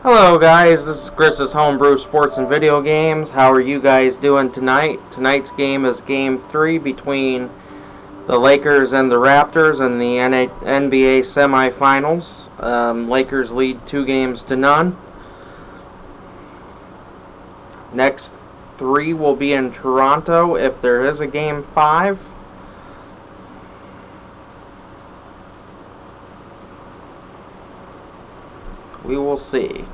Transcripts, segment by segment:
Hello guys, this is Chris's Homebrew Sports and Video Games. How are you guys doing tonight? Tonight's game is Game 3 between the Lakers and the Raptors in the NBA semifinals. Lakers lead 2-0. Next 3 will be in Toronto if there is a Game 5. We will see.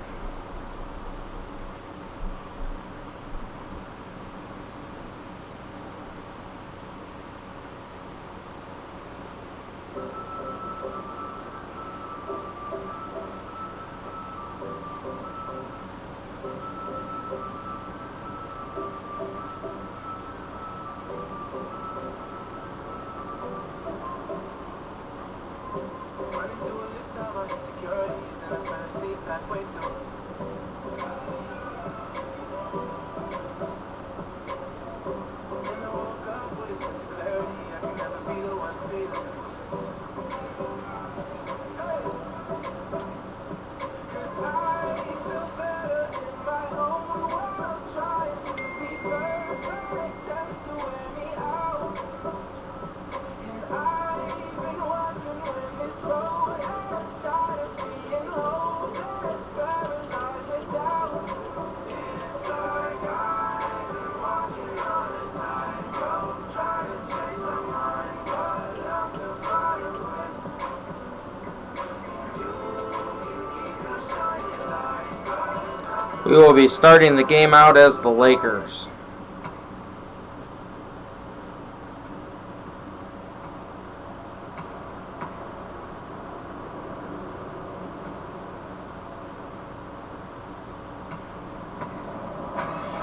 We will be starting the game out as the Lakers.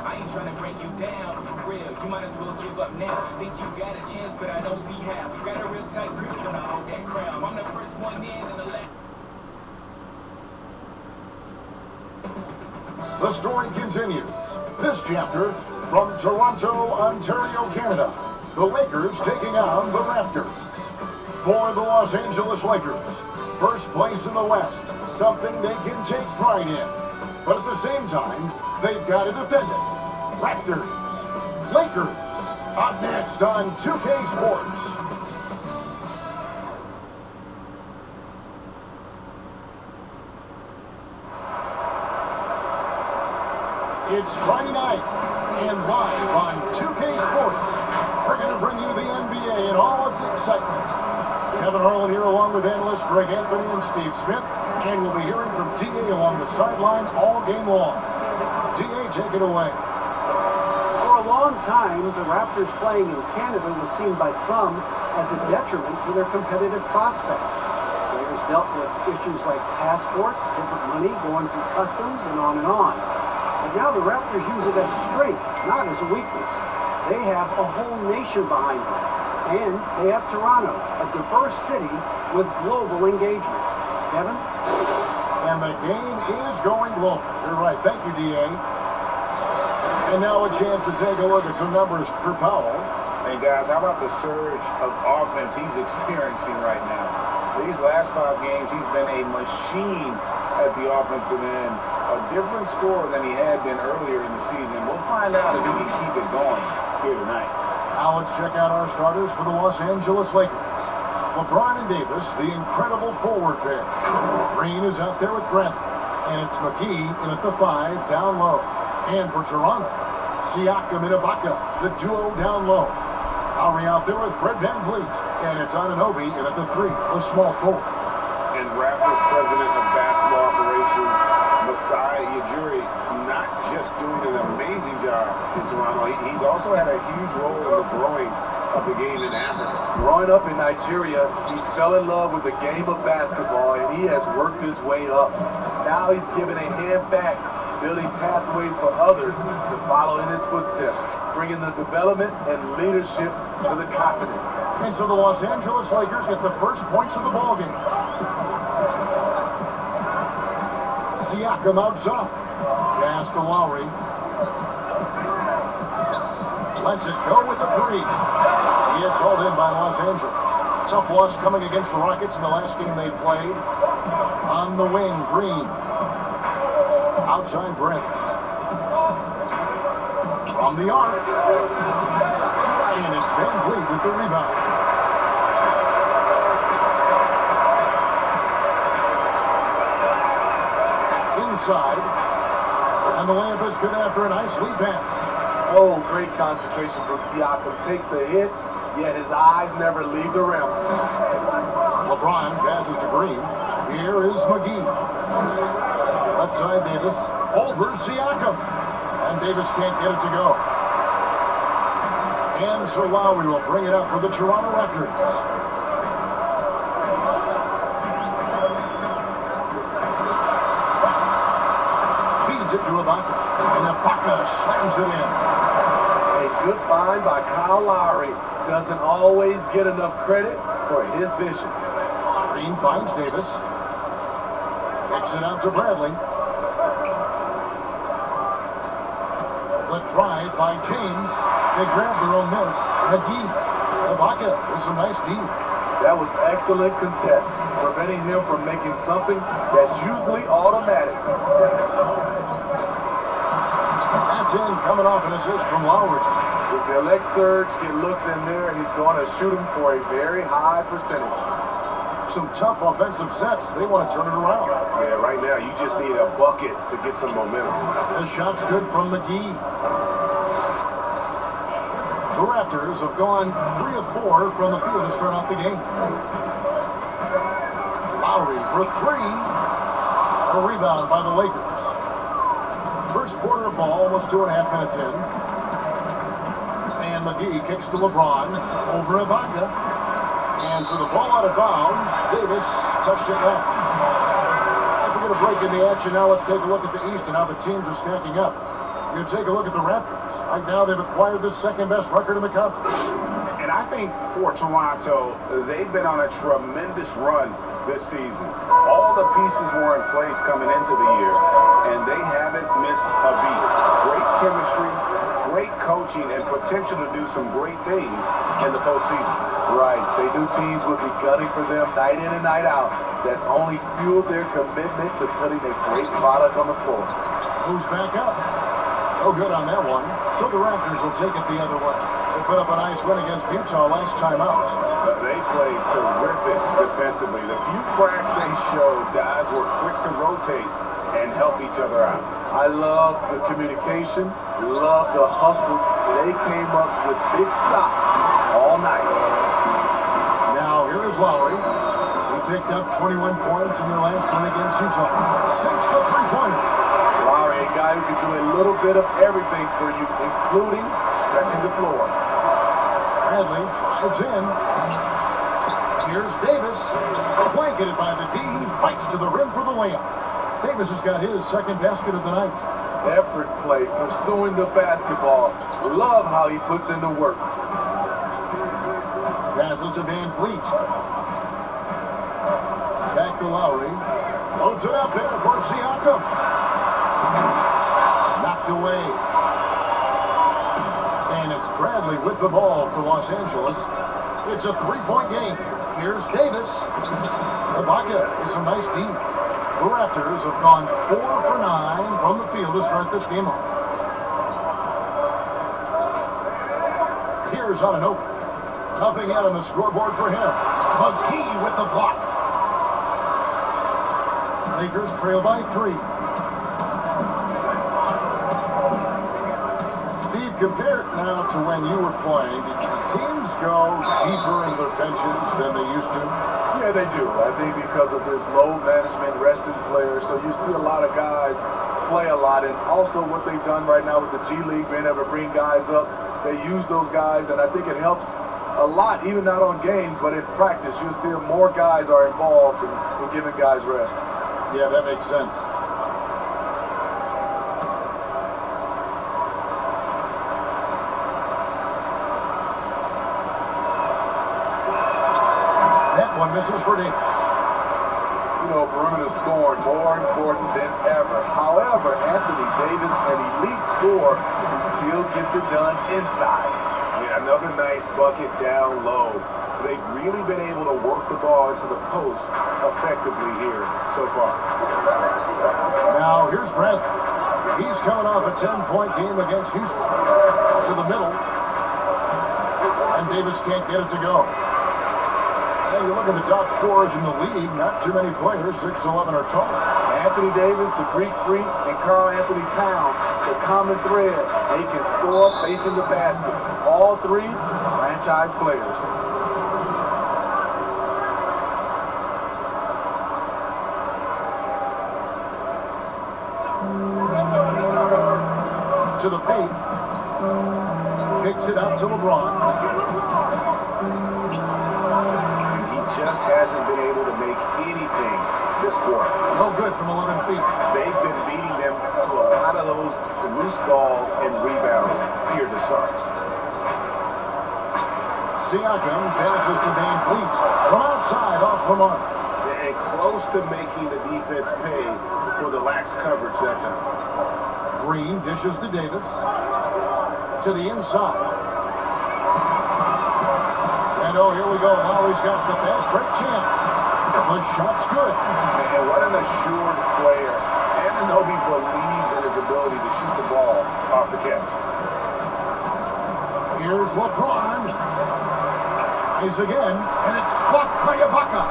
I ain't trying to break you down, for real. You might as well give up now. Think you got a chance, but I don't see how. Got a real tight grip when I hold that crown. I'm the first one in and the last. The story continues. This chapter from Toronto, Ontario, Canada. The Lakers taking on the Raptors. For the Los Angeles Lakers, first place in the West, something they can take pride in. But at the same time, they've got to defend it. Raptors, Lakers, up next on 2K Sports. It's Friday night, and live on 2K Sports, we're going to bring you the NBA and all its excitement. Kevin Harlan here along with analysts Greg Anthony and Steve Smith, and we'll be hearing from D.A. along the sideline all game long. D.A., take it away. For a long time, the Raptors playing in Canada was seen by some as a detriment to their competitive prospects. Players dealt with issues like passports, different money, going through customs, and on and on. But now the Raptors use it as a strength, not as a weakness. They have a whole nation behind them. And they have Toronto, a diverse city with global engagement. Kevin? And the game is going global. You're right. Thank you, D.A. And now a chance to take a look at some numbers for Powell. Hey, guys, how about the surge of offense he's experiencing right now? These last 5 games, he's been a machine at the offensive end. A different scorer than he had been earlier in the season. We'll find out if he can keep it going here tonight. Now let's check out our starters for the Los Angeles Lakers. LeBron and Davis, the incredible forward pair. Green is out there with Brent, and it's McGee in at the 5 down low. And for Toronto, Siakam and Ibaka, the duo down low. Lowry out there with Fred VanVleet, and it's Anunoby in at the 3, the small forward. And Raptors president of basketball operations, Masai Ujiri, not just doing an amazing job in Toronto, he's also had a huge role in the growing of the game in Africa. Growing up in Nigeria, he fell in love with the game of basketball, and he has worked his way up. Now he's given a hand back, building pathways for others to follow in his footsteps, bringing the development and leadership to the continent. And so the Los Angeles Lakers get the first points of the ballgame. Siakam out top. Pass to Lowry. Lets it go with the 3. He gets hauled in by Los Angeles. Tough loss coming against the Rockets in the last game they played. On the wing, Green. Outside Brent. From the arc. And it's Van Vliet with the rebound. Inside. And the layup is good after a nice lead pass. Oh, great concentration from Siakam. Takes the hit, yet his eyes never leave the rim. LeBron passes to Green. Here is McGee. Left side Davis. Over Siakam. And Davis can't get it to go. And so Lowry will bring it up for the Toronto Raptors. Feeds it to Ibaka. And Ibaka slams it in. A good find by Kyle Lowry. Doesn't always get enough credit for his vision. Green finds Davis. Kicks it out to Bradley. The drive by James. They grab their own miss. McGee. Ibaka with some nice D. That was excellent contest, preventing him from making something that's usually automatic. That's in, coming off an assist from Lowry. If the elect surge get looks in there, he's going to shoot him for a very high percentage. Some tough offensive sets. They want to turn it around. Yeah, right now you just need a bucket to get some momentum. The shot's good from McGee. The Raptors have gone 3 of 4 from the field to start off the game. Lowry for 3. A rebound by the Lakers. First quarter ball, almost 2.5 minutes in. And McGee kicks to LeBron. Over Ibaka. And for the ball out of bounds, Davis touched it left. As we get a break in the action, now let's take a look at the East and how the teams are stacking up. You take a look at the Raptors. Right now, they've acquired the second-best record in the conference. And I think for Toronto, they've been on a tremendous run this season. All the pieces were in place coming into the year, and they haven't missed a beat. Great chemistry, great coaching, and potential to do some great things in the postseason. Right, they knew teams would be gunning for them night in and night out. That's only fueled their commitment to putting a great product on the floor. Who's back up? No good on that one. So the Raptors will take it the other way. They put up a nice win against Utah last time out. They played terrific defensively. The few cracks they showed, guys were quick to rotate and help each other out. I love the communication, love the hustle. They came up with big stops all night. Now, here is Lowry. He picked up 21 points in their last win against Utah. 6 the three-pointer. Lowry, a guy who can do a little bit of everything for you, including stretching the floor. Bradley drives in. Here's Davis. Blanketed by the D. He fights to the rim for the layup. Davis has got his second basket of the night. Effort play, pursuing the basketball. Love how he puts in the work. Passes to Van Vliet. Back to Lowry. Loads it up there for Siakam. Knocked away. And it's Bradley with the ball for Los Angeles. It's a three-point game. Here's Davis. Ibaka with some nice D. The Raptors have gone 4 for 9 from the field to start this game off. Here's Anunoby. Nothing yet on the scoreboard for him. McGee with the block. Lakers trail by 3. Steve, compare it now to when you were playing. Did teams go deeper in their benches than they used to? Yeah, they do. I think because of this load management, resting players, so you see a lot of guys play a lot. And also what they've done right now with the G League, being able to bring guys up, they use those guys, and I think it helps a lot, even not on games, but in practice. You'll see more guys are involved in giving guys rest. Yeah, that makes sense. That one misses for Davis. You know, perimeter scoring more important than ever. However, Anthony Davis, an elite scorer who still gets it done inside. Yeah, another nice bucket down low. They've really been able to work the ball into the post effectively here so far. Now, here's Here's Bradley. He's coming off a 10-point game against Houston. To the middle. And Davis can't get it to go. And you look at the top scorers in the league, not too many players, 6'11" or taller. Anthony Davis, the Greek Freak, and Karl Anthony Towns, the common thread, they can score facing the basket. All three franchise players. To the paint. Kicks it out to LeBron. He just hasn't been able to make anything this quarter. No good from 11 feet. They've been beating them to a lot of those loose balls and rebounds here to start. Siakam passes to Van Fleet. From outside, off the mark. And close to making the defense pay for the lax coverage that time. Green dishes to Davis. To the inside. And oh, here we go. Lowry's got the fast break chance. The shot's good. And what an assured player. Anunoby believes in his ability to shoot the ball off the catch. Here's LeBron. Tries again, and it's blocked by Ibaka.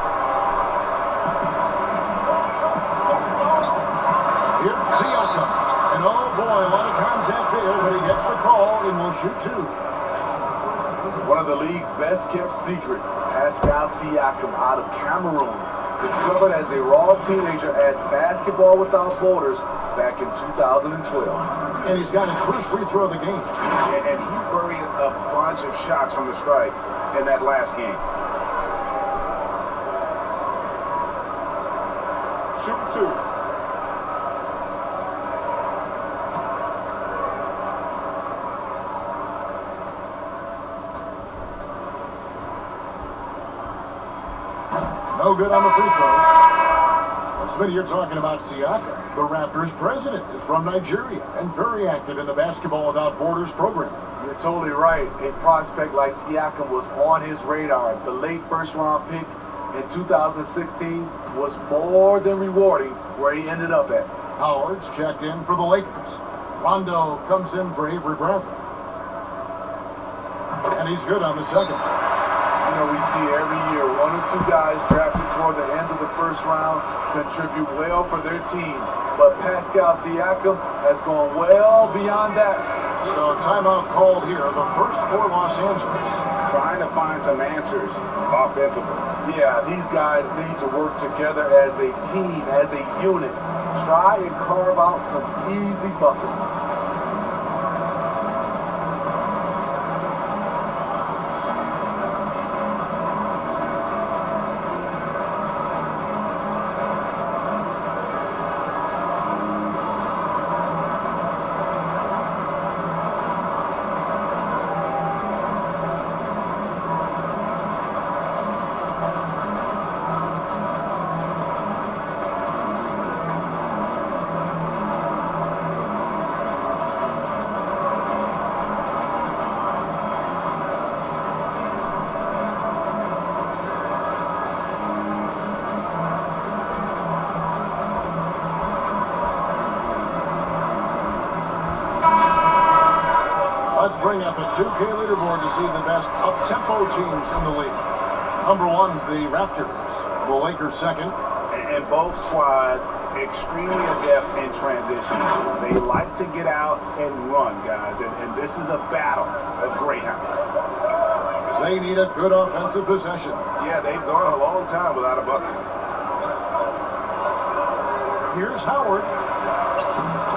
Here's Siakam. And oh boy, a lot of contact there, but he gets the call and will shoot two. One of the league's best kept secrets, Pascal Siakam out of Cameroon, discovered as a raw teenager at Basketball Without Borders back in 2012. And he's got his first free throw of the game. And he buried a bunch of shots from the stripe in that last game. Shoot two. No good on the free throw. Well, Smitty, you're talking about Siakam. The Raptors president is from Nigeria and very active in the Basketball Without Borders program. You're totally right. A prospect like Siakam was on his radar. The late first-round pick in 2016 was more than rewarding where he ended up at. Howard's checked in for the Lakers. Rondo comes in for Avery Bradley. And he's good on the second. You know, we see every year one or two guys drafted toward the end of the first round contribute well for their team. But Pascal Siakam has gone well beyond that. So timeout called here, the first for Los Angeles. Trying to find some answers offensively. Yeah, these guys need to work together as a team, as a unit. Try and carve out some easy buckets. Let's bring up a 2K leaderboard to see the best up-tempo teams in the league. Number one, the Raptors. The Lakers second. And both squads extremely adept in transition. They like to get out and run, guys. And this is a battle of greyhounds. They need a good offensive possession. Yeah, they've gone a long time without a bucket. Here's Howard.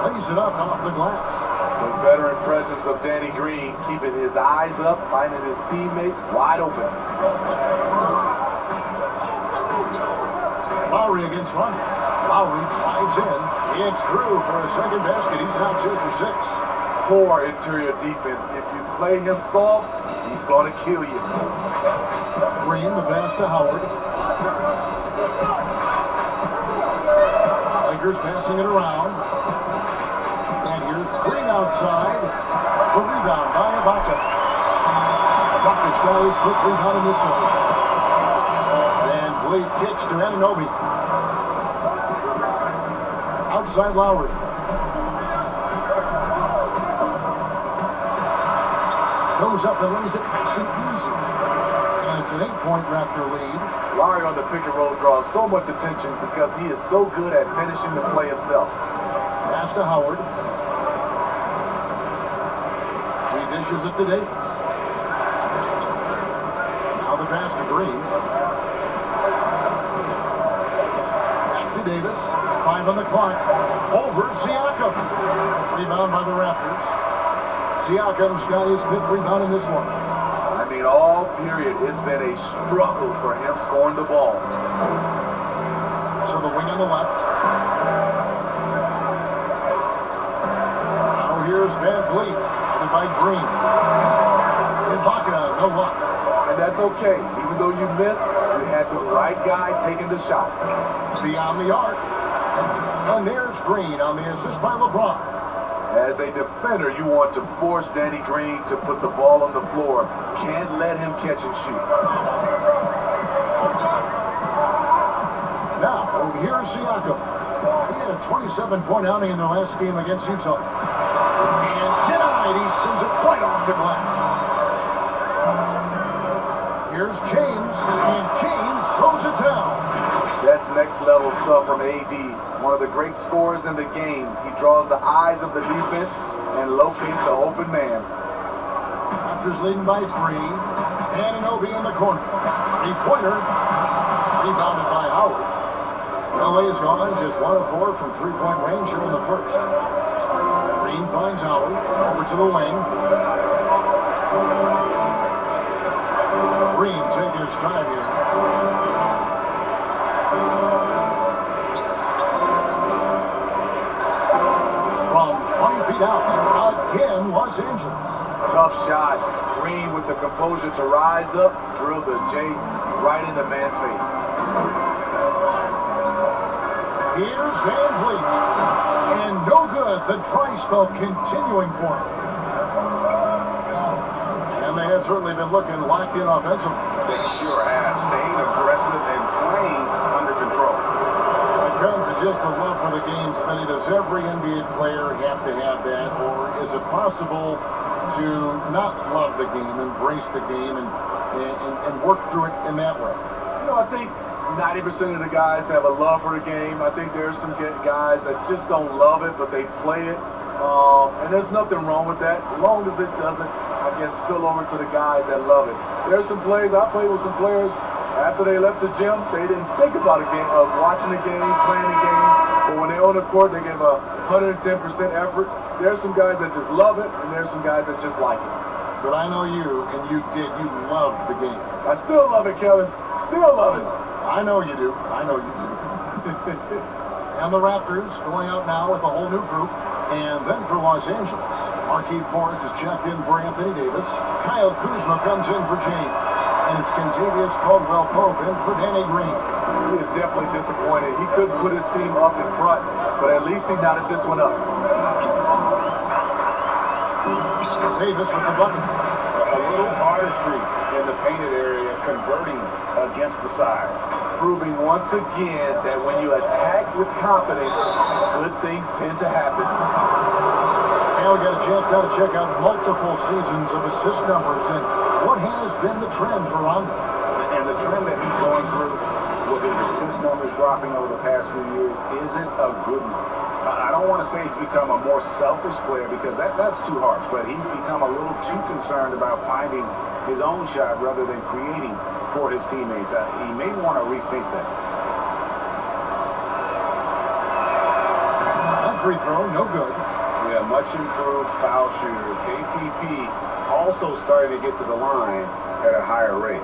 Lays it up off the glass. The veteran presence of Danny Green keeping his eyes up, finding his teammate wide open. Lowry against Rondo. Lowry drives in. It's through for a second basket. He's now 2 for 6. Poor interior defense. If you play him soft, he's going to kill you. Green, the pass to Howard. Lakers passing it around. And here's Green outside. The rebound by Ibaka. Ibaka's got his fifth rebound in this one. Van Vliet kicks to Anunoby. Outside Lowry. goes up and lays it nice and easy. And it's an 8-point Raptor lead. Larry on the pick and roll draws so much attention because he is so good at finishing the play himself. Pass to Howard. He dishes it to Davis. Now the pass to Green. Back to Davis. 5 on the clock. Over Siakam. Rebound by the Raptors. Siakam's got his 5th rebound in this one. I mean, all period, it's been a struggle for him scoring the ball. So the wing on the left. Now here's Van Vliet. Headed by Green. Ibaka, no luck. And that's okay. Even though you missed, you had the right guy taking the shot. Beyond the arc. And there's Green on the assist by LeBron. As a defender, you want to force Danny Green to put the ball on the floor. Can't let him catch and shoot. Now, here's Siakam. He had a 27-point outing in their last game against Utah. And denied. He sends it right off the glass. Here's James. And James throws it down. That's next level stuff from AD. One of the great scorers in the game. He draws the eyes of the defense and locates the open man. Raptors leading by 3. Anunoby in the corner. 3-pointer. Rebounded by Howard. LA is gone just 1 of 4 from 3-point range here in the first. Green finds Howard. Over to the wing. Green taking his time here. From 20 feet out, again, Los Angeles. Tough shot. Green with the composure to rise up, drill the J right in the man's face. Here's Van Vliet. And no good. The dry spell continuing for him. And they have certainly been looking locked in offensively. They sure have. Staying aggressive and playing under control. When it comes to just the love for the game, Smitty, does every NBA player have to have that? Or is it possible to not love the game, embrace the game, and work through it in that way? You know, I think 90% of the guys have a love for the game. I think there's some guys that just don't love it, but they play it. And there's nothing wrong with that, as long as it doesn't, I guess, spill over to the guys that love it. There's some plays, I played with some players, after they left the gym, they didn't think about a game, of watching the game, playing the game, but when they're on the court, they give 110% effort. There's some guys that just love it, and there's some guys that just like it. But I know you, and you loved the game. I still love it, Kevin. Still love it. I know you do. I know you do. And the Raptors going out now with a whole new group. And then for Los Angeles, Markieff Morris is checked in for Anthony Davis. Kyle Kuzma comes in for James. And it's Kentavious Caldwell-Pope in for Danny Green. He is definitely disappointed. He couldn't put his team up in front, but at least he knotted this one up. Davis with the bucket. A little artistry in the painted area, converting against the size. Proving once again that when you attack with confidence, good things tend to happen. Now we got a chance now to check out multiple seasons of assist numbers and what has been the trend for Rondo. And the trend that he's going through with his assist numbers dropping over the past few years isn't a good one. I don't want to say he's become a more selfish player because that's too harsh, but he's become a little too concerned about finding his own shot rather than creating for his teammates. He may want to rethink that. That free throw, no good. Yeah, much improved foul shooter. KCP also starting to get to the line at a higher rate.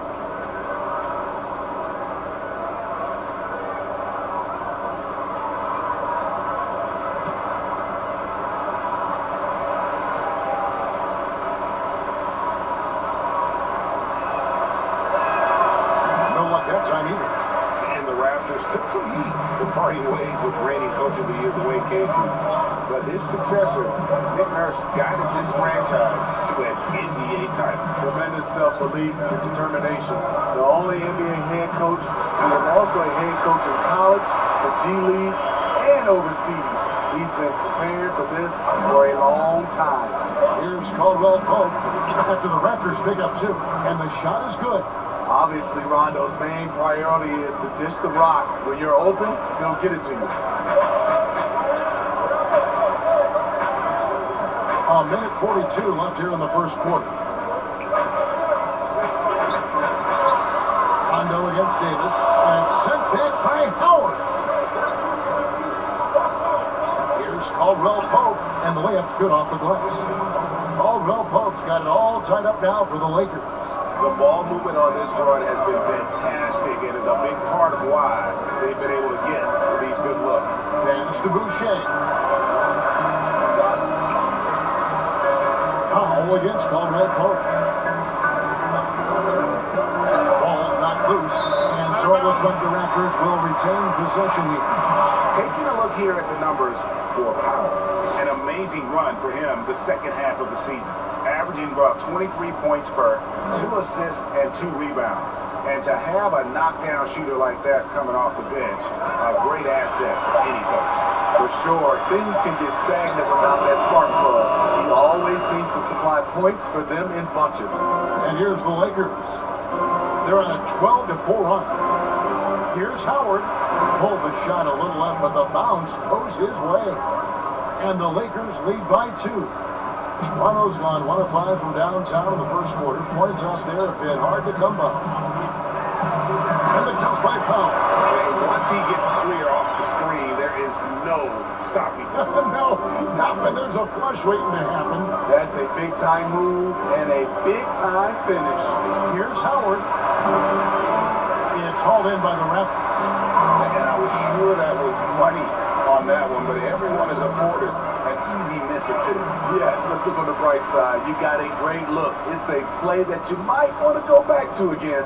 Took some heat for parting ways with reigning coach of the year, Dwayne Casey. But his successor, Nick Nurse, guided this franchise to an NBA title. Tremendous self-belief and determination. The only NBA head coach who was also a head coach in college, the G League, and overseas. He's been prepared for this for a long time. Here's Caldwell Pope after the Raptors pick up 2, and the shot is good. Obviously, Rondo's main priority is to dish the rock. When you're open, he'll get it to you. A minute 42 left here in the first quarter. Rondo against Davis, and it's sent back by Howard. Here's Caldwell Pope, and the layup's good off the glass. Caldwell Pope's got it all tied up now for the Lakers. The ball movement on this run has been fantastic and is a big part of why they've been able to get these good looks. Pass to Boucher. Powell against Caldwell Pope. Ball's not loose, and so it looks like the Raptors will retain possession here. Taking a look here at the numbers for Powell, an amazing run for him the second half of the season, averaging about 23 points per, 2 assists, and 2 rebounds. And to have a knockdown shooter like that coming off the bench, a great asset for any coach. For sure, things can get stagnant without that spark plug. He always seems to supply points for them in bunches. And here's the Lakers. They're on a 12-4 run. Here's Howard. Pulled the shot a little up, but the bounce goes his way. And the Lakers lead by 2. Toronto's gone 1 of 5 from downtown in the first quarter. Points out there have been hard to come by. And the dunk by Powell. Once he gets clear off the screen, there is no stopping him. No, not when there's a flush waiting to happen. That's a big-time move and a big-time finish. Here's Howard. It's hauled in by the Raptors. And I was sure that was money on that one, but everyone is afforded an easy miss or two. Yes, let's look on the bright side. You got a great look. It's a play that you might want to go back to again.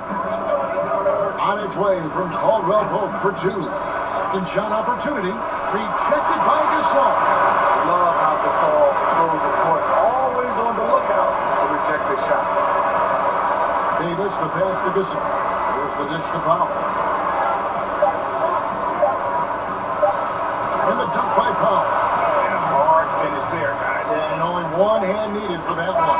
On its way from Caldwell Pope for 2. Second shot opportunity. Rejected by Gasol. Love how Gasol throws the court, always on the lookout to reject the shot. Davis, the pass to Gasol. Here's the dish to Powell. And the dunk by Powell. And a hard finish there, guys. And only one hand needed for that one.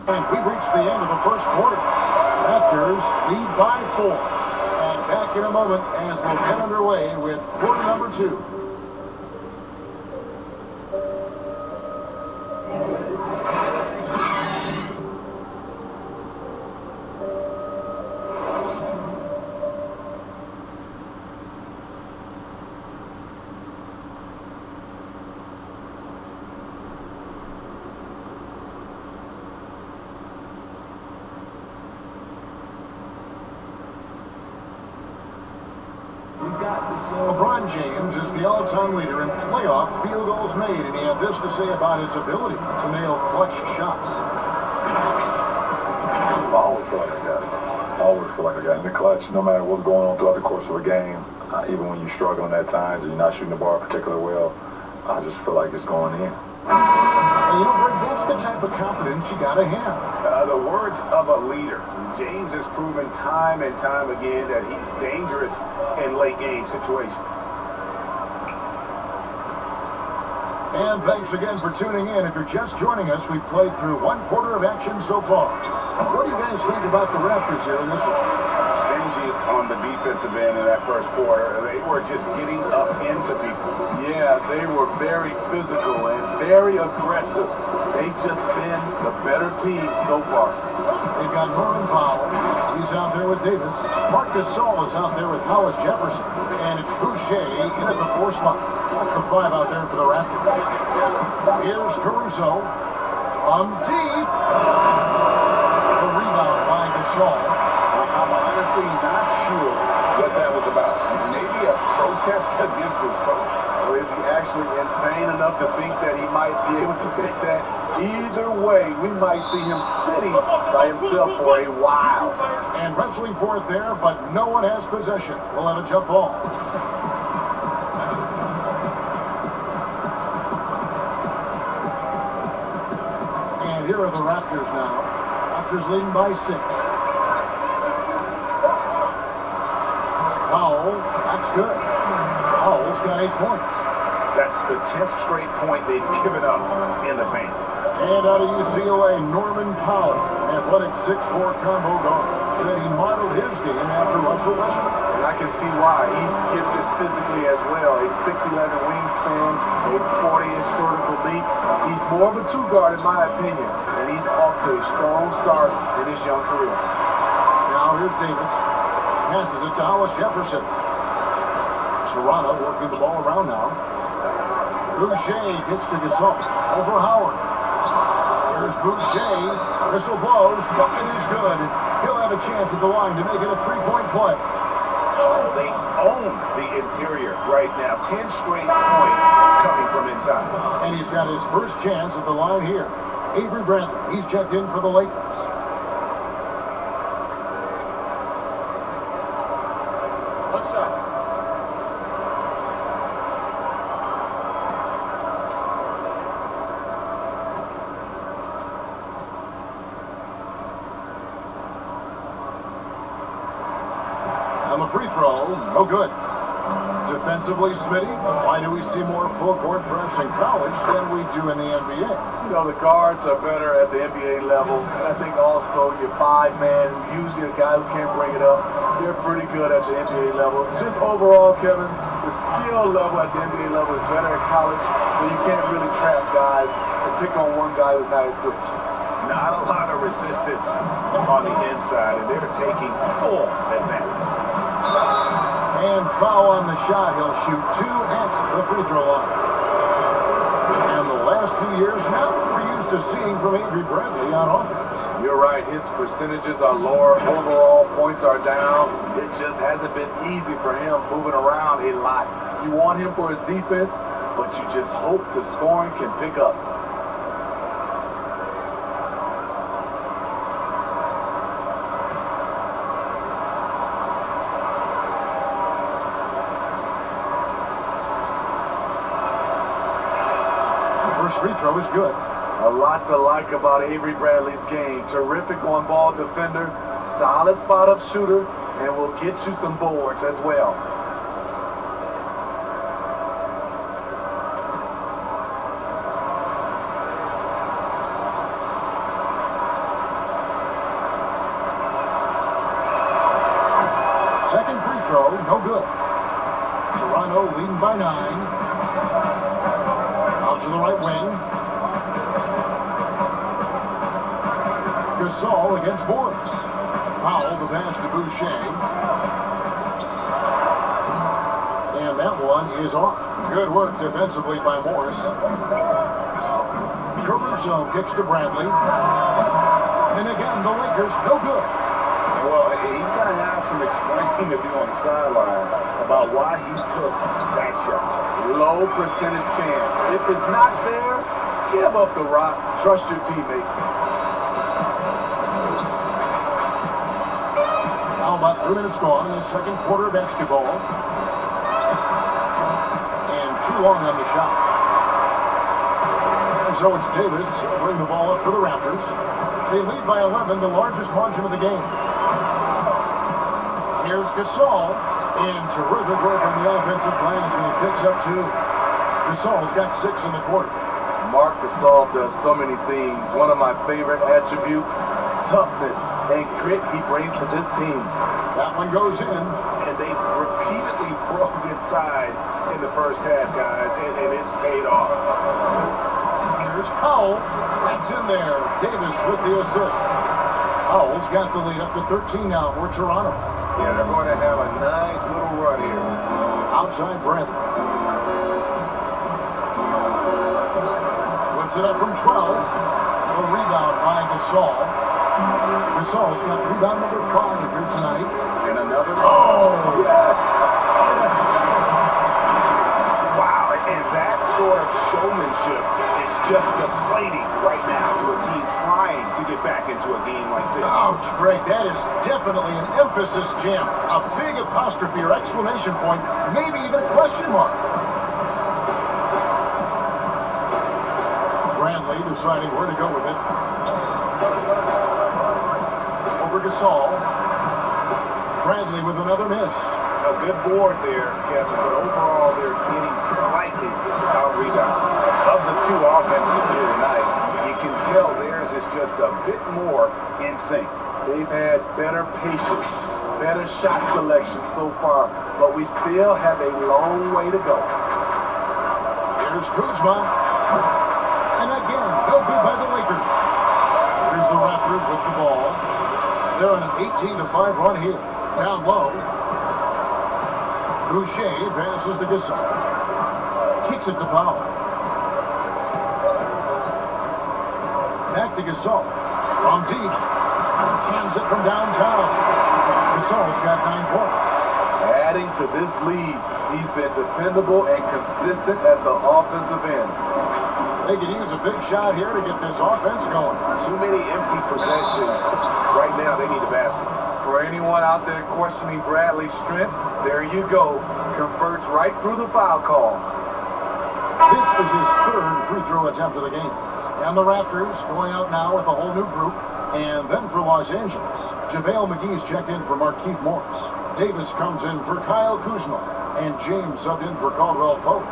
And we reached the end of the first quarter. Raptors lead by 4. And back in a moment as we'll get underway with quarter number 2. LeBron James is the all-time leader in playoff field goals made, and he had this to say about his ability to nail clutch shots. I always feel like I got it. I always feel like I got it in the clutch, no matter what's going on throughout the course of a game. Even when you're struggling at times and you're not shooting the ball particularly well, I just feel like it's going in. And Greg, that's the type of confidence you got to have. The words of a leader. James has proven time and time again that he's dangerous in late game situations. And thanks again for tuning in. If you're just joining us, we've played through 1 quarter of action so far. What do you guys think about the Raptors here in this one? Stingy on the defensive end in that first quarter. They were just getting up into people. Yeah, they were very physical and very aggressive. They've just been the better team so far. They've got Norman Powell. He's out there with Davis. Marc Gasol is out there with Hollis Jefferson. And it's Boucher in at the 4 spot. That's the 5 out there for the Raptors. Here's Caruso. Deep. The rebound by Gasol. I'm honestly not sure what that was about. Maybe a protest against his coach. Or is he actually insane enough to think that he might be able to pick that? Either way, we might see him sitting by himself for a while. And wrestling for it there, but no one has possession. We'll have a jump ball. And here are the Raptors now. Raptors leading by 6. Powell, that's good. Powell's got 8 points. That's the 10th straight point they've given up in the paint. And out of UCLA, Norman Powell, athletic 6'4" combo guard, said he modeled his game after Russell Westbrook. And I can see why. He's gifted physically as well. A 6'11" wingspan, a 40-inch vertical leap. He's more of a two-guard in my opinion, and he's off to a strong start in his young career. Now here's Davis. Passes it to Hollis Jefferson. Toronto working the ball around now. Boucher gets to Gasol. Over Howard. Here's Boucher. Whistle blows. Bucket is good. He'll have a chance at the line to make it a 3-point play. Oh, they own the interior right now. 10 straight points coming from inside. And he's got his first chance at the line here. Avery Bradley. He's checked in for the Lakers. What's up? On the free throw, no good. Defensively, Smitty, why do we see more full court press in college than we do in the NBA? You know, the guards are better at the NBA level. And I think also your 5-man, usually a guy who can't bring it up, they're pretty good at the NBA level. Just overall, Kevin, the skill level at the NBA level is better at college, so you can't really trap guys and pick on one guy who's not equipped. Not a lot of resistance on the inside, and they're taking full advantage. And foul on the shot. He'll shoot 2 at the free throw line. And the last few years, not what we're used to seeing from Avery Bradley on offense. You're right, his percentages are lower, overall points are down. It just hasn't been easy for him moving around a lot. You want him for his defense, but you just hope the scoring can pick up. First free throw is good. A lot to like about Avery Bradley's game. Terrific on-ball defender, solid spot-up shooter, and will get you some boards as well. Second free throw, no good. Toronto leading by 9. Out to the right wing. Gasol against Boris. Powell, the pass to Boucher. And that one is off. Good work defensively by Morris. Caruso kicks to Bradley. And again, the Lakers, no good. Well, he's got to have some explaining to do on the sideline about why he took that shot. Low percentage chance. If it's not there, give up the rock. Trust your teammates. Now about 3 minutes gone in the second quarter of basketball. And too long on the shot. And so it's Davis bring the ball up for the Raptors. They lead by 11, the largest margin of the game. Here's Gasol, and terrific work on the offensive glass, and he picks up 2. Gasol's got 6 in the quarter. Marc Gasol does so many things. One of my favorite attributes, toughness and grit he brings to this team. That one goes in. And they've repeatedly broke inside in the first half, guys, and it's paid off. Here's Powell. That's in there. Davis with the assist. Powell's got the lead up to 13 now for Toronto. Yeah, they're going to have a nice little run here. Outside Bradley. Puts it up from 12. A rebound by Gasol. Gasol's got rebound number 5 here tonight. And another. Oh, yes! Wow, and that sort of showmanship is just deflating right now to a team trying to get back into a game like this. Ouch, Greg, that is definitely an emphasis jam. A big apostrophe or exclamation point, maybe even a question mark. Bradley deciding where to go with it. Gasol. Bradley with another miss. A good board there, Kevin, but overall they're getting slightly out-rebounded. Of the two offenses here tonight, you can tell theirs is just a bit more in sync. They've had better patience, better shot selection so far, but we still have a long way to go. Here's Kuzma. And again, no good by the Lakers. Here's the Raptors with the ball. They're on an 18-5 run here. Down low. Boucher passes to Gasol. Kicks it to Powell. Back to Gasol. From deep. Cans it from downtown. Gasol's got 9 points. Adding to this lead, he's been dependable and consistent at the offensive end. They could use a big shot here to get this offense going. Too many empty possessions. Right now, they need a basket. For anyone out there questioning Bradley's strength, there you go. Converts right through the foul call. This is his 3rd free throw attempt of the game. And the Raptors going out now with a whole new group. And then for Los Angeles, JaVale McGee's checked in for Markieff Morris. Davis comes in for Kyle Kuzma. And James subbed in for Caldwell Pope.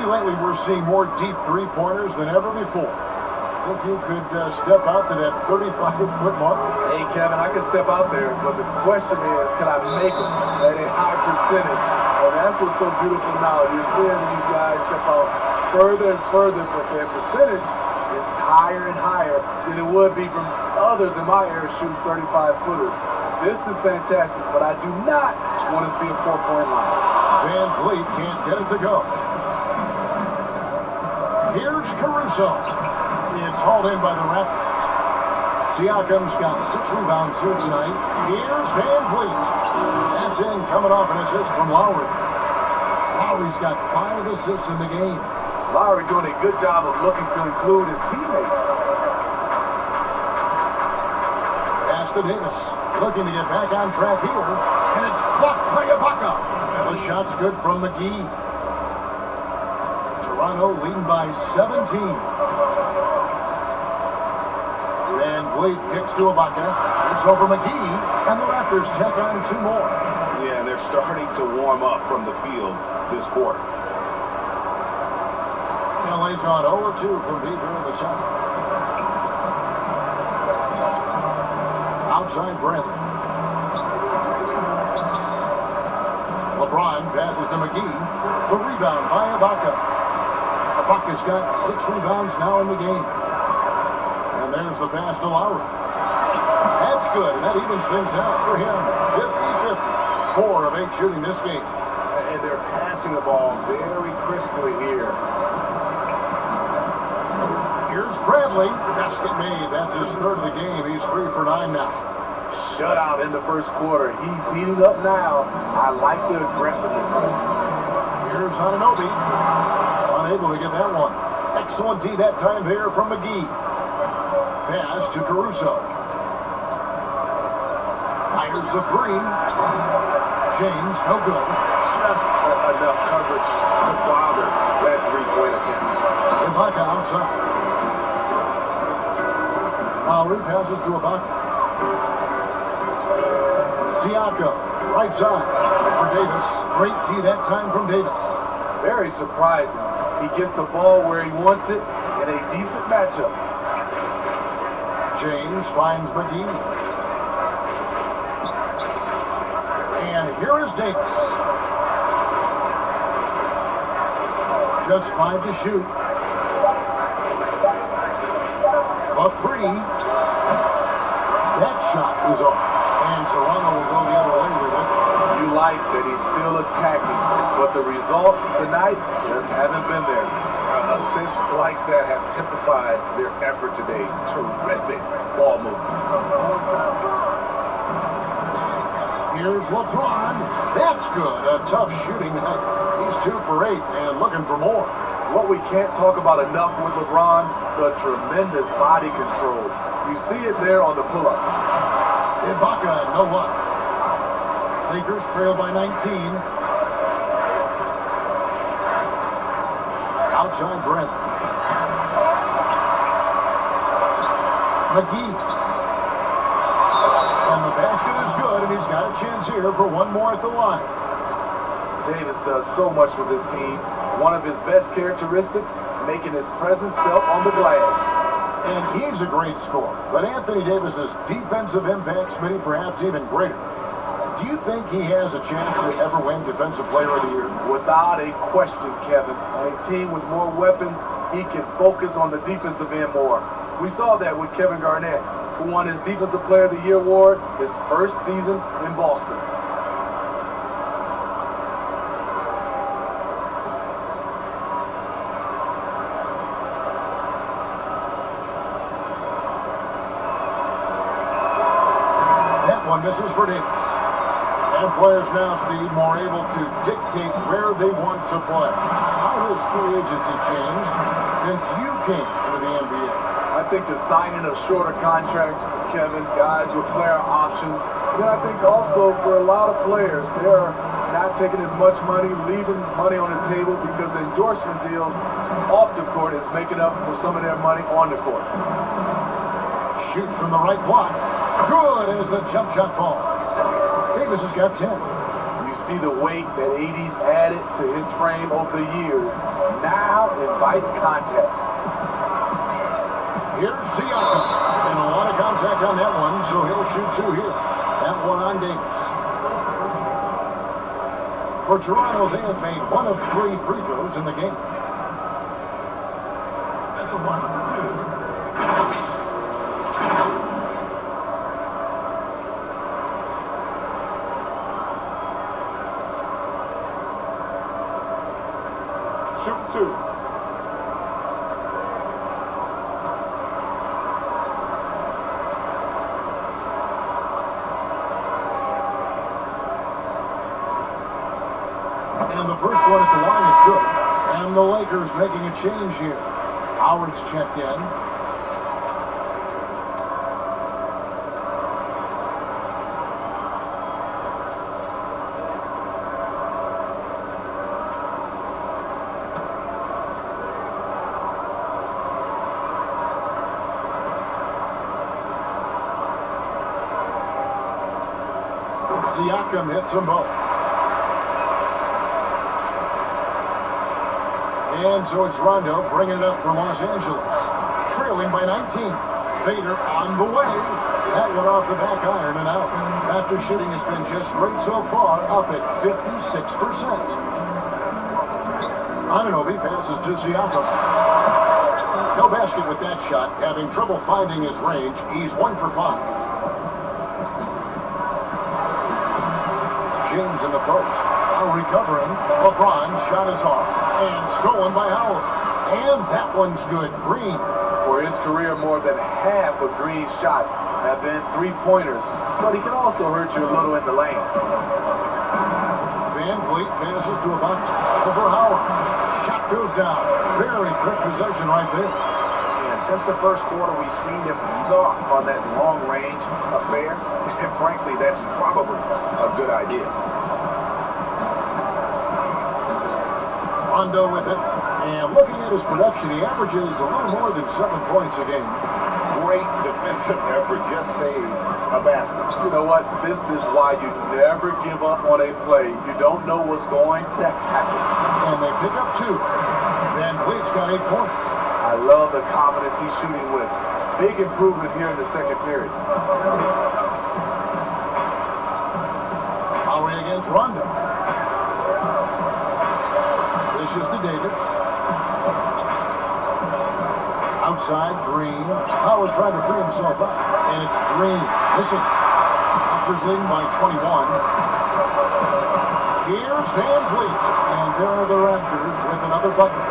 Lately, we're seeing more deep three-pointers than ever before. Think you could step out to that 35-foot mark? Hey, Kevin, I can step out there, but the question is, can I make them at a high percentage? And that's what's so beautiful now. You're seeing these guys step out further and further, but their percentage is higher and higher than it would be from others in my area shooting 35-footers. This is fantastic, but I do not want to see a 4-point line. Van Vliet can't get it to go. Here's Caruso. It's hauled in by the Raptors. Siakam's got 6 rebounds here tonight. Here's Van Vliet. That's in, coming off an assist from Lowry. Lowry's got 5 assists in the game. Lowry doing a good job of looking to include his teammates. Pass to Davis. Looking to get back on track here. And it's blocked by Ibaka. The shot's good from McGee. Toronto leading by 17. Van Vliet kicks to Ibaka. Shoots over McGee. And the Raptors tack on 2 more. Yeah, they're starting to warm up from the field this quarter. LA's gone 0-2 from deep here in the second. Outside Bradley. LeBron passes to McGee. The rebound by Ibaka. Ibaka's got 6 rebounds now in the game. And there's the pass to Lowry. That's good, and that evens things out for him. 50-50. 4 of 8 shooting this game. And they're passing the ball very crisply here. Here's Bradley. Basket made. That's his 3rd of the game. He's 3 for 9 now. Shutout in the first quarter. He's heating up now. I like the aggressiveness. Here's Anunoby. Unable to get that one. Excellent D that time there from McGee. Pass to Caruso. Fires the 3. James, no good. Just enough coverage to bother that 3-point attempt. Ibaka outside. Lowry passes to Ibaka. Siakam, right side for Davis. Great D that time from Davis. Very surprising. He gets the ball where he wants it in a decent matchup. James finds McGee. And here is Davis. Just 5 to shoot. A 3. That shot is off. And Toronto will go the other way with it. You like that he's still attacking, but the results tonight just haven't been there. Assists like that have typified their effort today. Terrific ball movement. Here's LeBron. That's good. A tough shooting night. He's 2 for 8 and looking for more. What we can't talk about enough with LeBron, the tremendous body control. You see it there on the pull-up. Ibaka, no luck. Lakers trail by 19. Outside Brent. McGee. And the basket is good, and he's got a chance here for one more at the line. Davis does so much for this team. One of his best characteristics, making his presence felt on the glass. And he's a great scorer. But Anthony Davis's defensive impact, Smitty, perhaps even greater. Do you think he has a chance to ever win Defensive Player of the Year? Without a question, Kevin. On a team with more weapons, he can focus on the defensive end more. We saw that with Kevin Garnett, who won his Defensive Player of the Year award his first season in Boston. One misses for Davis. And players now, Steve, more able to dictate where they want to play. How has free agency changed since you came into the NBA? I think the signing of shorter contracts, Kevin, guys with player options. Then I think also for a lot of players, they are not taking as much money, leaving money on the table because endorsement deals off the court is making up for some of their money on the court. Shoots from the right block. Good as the jump shot falls. Davis has got 10. You see the weight that AD's added to his frame over the years. Now invites contact. Here's Siakam. And a lot of contact on that one, so he'll shoot two here. That one on Davis. For Toronto, they have made one of 3 free throws in the game. And the one for 2. Shoot 2. And the first one at the line is good. And the Lakers making a change here. Howard's checked in. Siakam hits them both. And so it's Rondo bringing it up for Los Angeles. Trailing by 19. Vader on the way. That one off the back iron and out. After shooting has been just great so far, up at 56%. Anunoby passes to Siakam. No basket with that shot. Having trouble finding his range. He's 1 for 5. James in the post. Now recovering. LeBron shot is off. And stolen by Howard. And that one's good. Green. For his career, more than half of Green's shots have been three-pointers. But he can also hurt you a little in the lane. Van Vliet passes to about over Howard. Shot goes down. Very quick possession right there. And since the first quarter, we've seen him ease off on that long-range affair. And frankly, that's probably a good idea. Rondo with it. And looking at his production, he averages a little more than 7 points a game. Great defensive effort. Just saved a basket. You know what? This is why you never give up on a play. You don't know what's going to happen. And they pick up 2. Van Vliet's got 8 points. I love the confidence he's shooting with. Big improvement here in the second period. Lowry against Rondo. Dishes to Davis. Outside, Green. Howard trying to free himself up. And it's Green. Missing. Raptors leading by 21. Here's Van Vliet. And there are the Raptors with another bucket.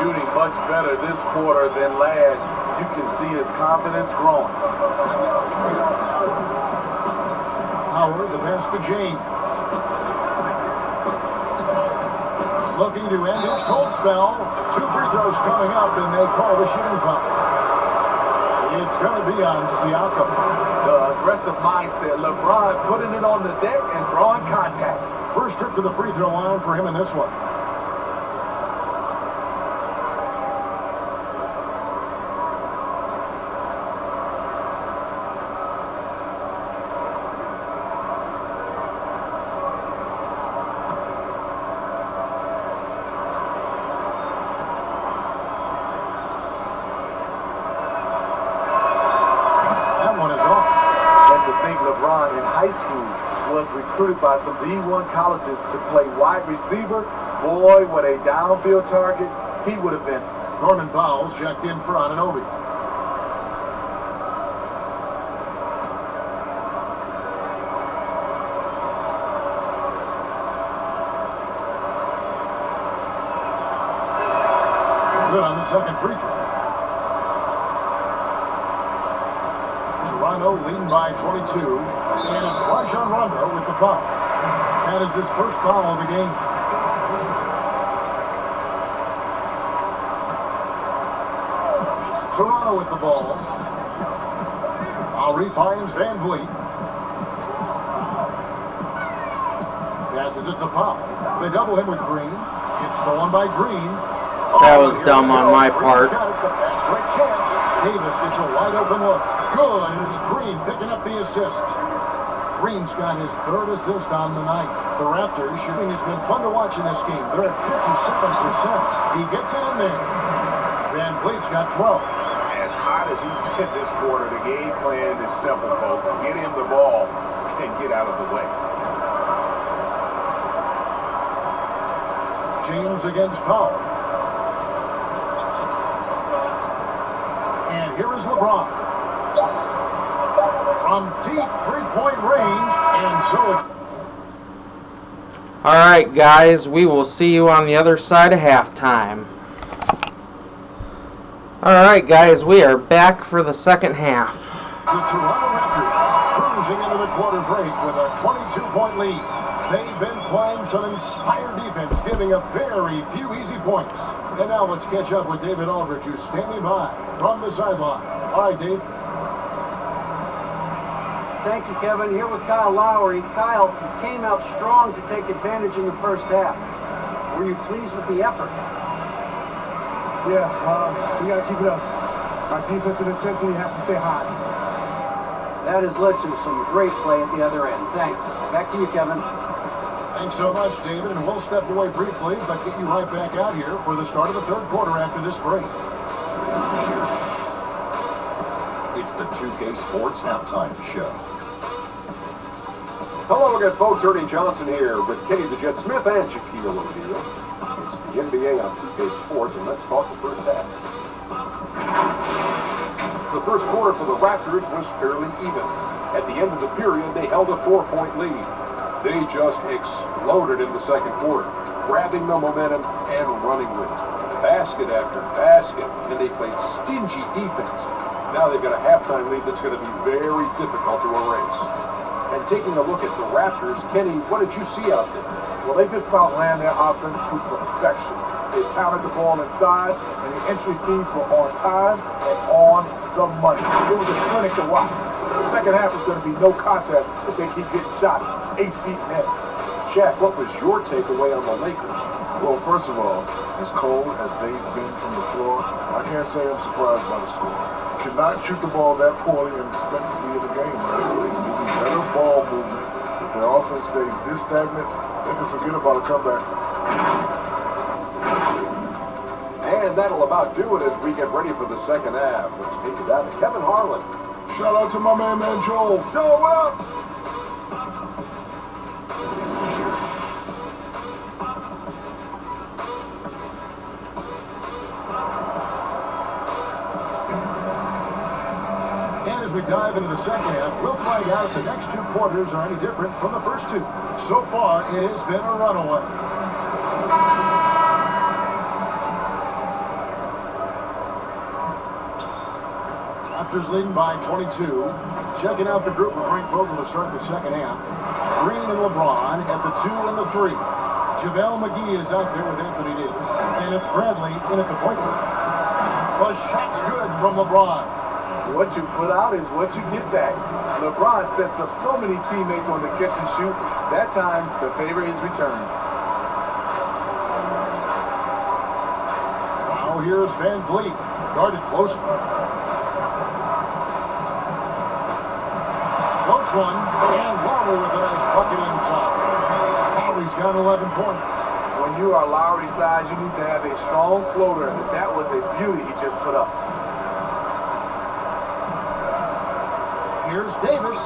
Shooting much better this quarter than last. You can see his confidence growing. Howard, the pass to James. looking to end his cold spell. 2 free throws coming up, and they call the shooting foul. It's going to be on Siakam. The aggressive mindset. LeBron putting it on the deck and drawing contact. First trip to the free throw line for him in this one. LeBron in high school was recruited by some D1 colleges to play wide receiver. Boy, what a downfield target he would have been. Norman Bowles checked in for Anunoby. Good on the second free throw. Toronto leading by 22, and it's Rajon Rondo with the foul. That is his first foul of the game. Toronto with the ball. Lowry finds Van Vliet. Passes it to Powell. They double him with Green. It's stolen by Green. That was dumb on my part. Got it, the fast break chance. Davis gets a wide open look. Good, and it's Green picking up the assist. Green's got his third assist on the night. The Raptors shooting has been fun to watch in this game. They're at 57%. He gets it in there. Van Vliet's got 12. As hot as he's been this quarter, the game plan is simple, folks. Get him the ball and get out of the way. James against Powell. And here is LeBron. From deep three-point range, and so it's... Alright, guys, we will see you on the other side of halftime. Alright, guys, we are back for the second half. The Toronto Raptors cruising into the quarter break with a 22-point lead. They've been playing some inspired defense, giving up very few easy points. And now let's catch up with David Aldridge, who's standing by from the sideline. All right, Dave. Thank you, Kevin. Here with Kyle Lowry. Kyle, you came out strong to take advantage in the first half. Were you pleased with the effort? Yeah, we got to keep it up. Our defensive intensity has to stay high. That has led to some great play at the other end. Thanks. Back to you, Kevin. Thanks so much, David, and we'll step away briefly, but get you right back out here for the start of the third quarter after this break. It's the 2K Sports Halftime Show. Hello again, folks. Ernie Johnson here with Kenny the Jet Smith and Shaquille O'Neal. It's the NBA on 2K Sports, and let's talk the first half. The first quarter for the Raptors was fairly even. At the end of the period, they held a 4-point lead. They just exploded in the second quarter, grabbing the momentum and running with it. Basket after basket, and they played stingy defense. Now they've got a halftime lead that's going to be very difficult to erase. And taking a look at the Raptors, Kenny, what did you see out there? Well, they just about ran their offense to perfection. They pounded the ball inside, and the entry feeds were on time and on the money. It was a clinic to watch. The second half is going to be no contest if they keep getting shots 8 feet net. Shaq, what was your takeaway on the Lakers? Well, first of all, as cold as they've been from the floor, I can't say I'm surprised by the score. You cannot shoot the ball that poorly and expect to be in the game, man. They need better ball movement. If their offense stays this stagnant, they can forget about a comeback. And that'll about do it as we get ready for the second half. Let's take it down to Kevin Harlan. Shout out to my man Joel. Joel, what up? And as we dive into the second half, we'll find out if the next two quarters are any different from the first two. So far, it has been a runaway. Raptors leading by 22. Checking out the group with Frank Vogel to start the second half. Green and LeBron at the 2 and the 3. JaVale McGee is out there with Anthony Davis. And it's Bradley in at the point guard. The shot's good from LeBron. What you put out is what you get back. LeBron sets up so many teammates on the catch and shoot. That time, the favor is returned. Now here's Van Vliet, guarded closely. Floats one, and Lowry with a nice bucket inside. Lowry's got 11 points. When you are Lowry's size, you need to have a strong floater. That was a beauty he just put up. Here's Davis.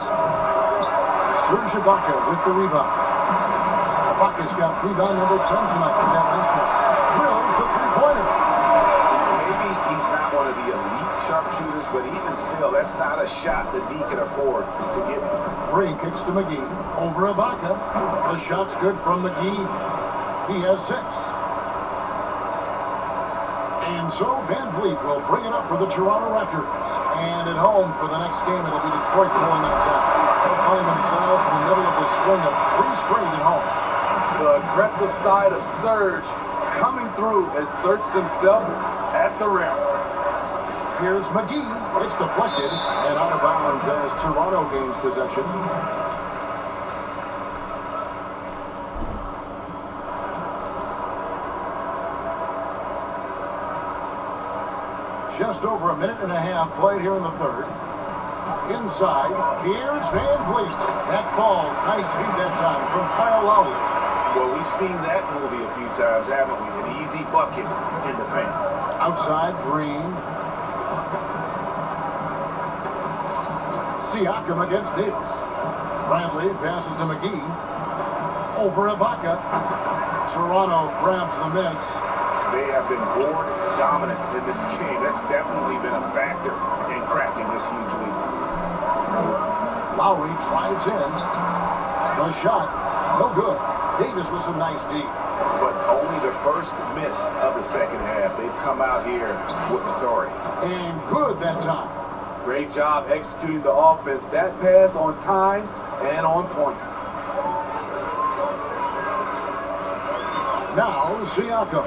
Serge Ibaka with the rebound. Ibaka's got rebound number 10 tonight with that last one. Drills the three-pointer. Maybe he's not one of the elite sharpshooters, but even still, that's not a shot that D can afford to give him. Ray kicks to McGee. Over Ibaka. The shot's good from McGee. He has 6. And so Van Vliet will bring it up for the Toronto Raptors. And at home for the next game, it'll be Detroit pulling that time. They'll find themselves in the middle of the string of 3 straight at home. The aggressive side of Serge coming through as Serge himself at the rim. Here's McGee. It's deflected and out of bounds as Toronto gains possession. Just over a minute and a half played here in the third. Inside, here's Van Vliet. That falls. Nice feed that time from Kyle Lowry. Well, we've seen that movie a few times, haven't we? An easy bucket in the paint. Outside, Green. Siakam against Davis. Bradley passes to McGee. Over Ibaka. Toronto grabs the miss. They have been board dominant in this game. That's definitely been a factor in cracking this huge lead. Lowry drives in. The shot, no good. Davis with some nice D. But only the first miss of the second half. They've come out here with authority. And good that time. Great job executing the offense. That pass on time and on point. Now, Siakam.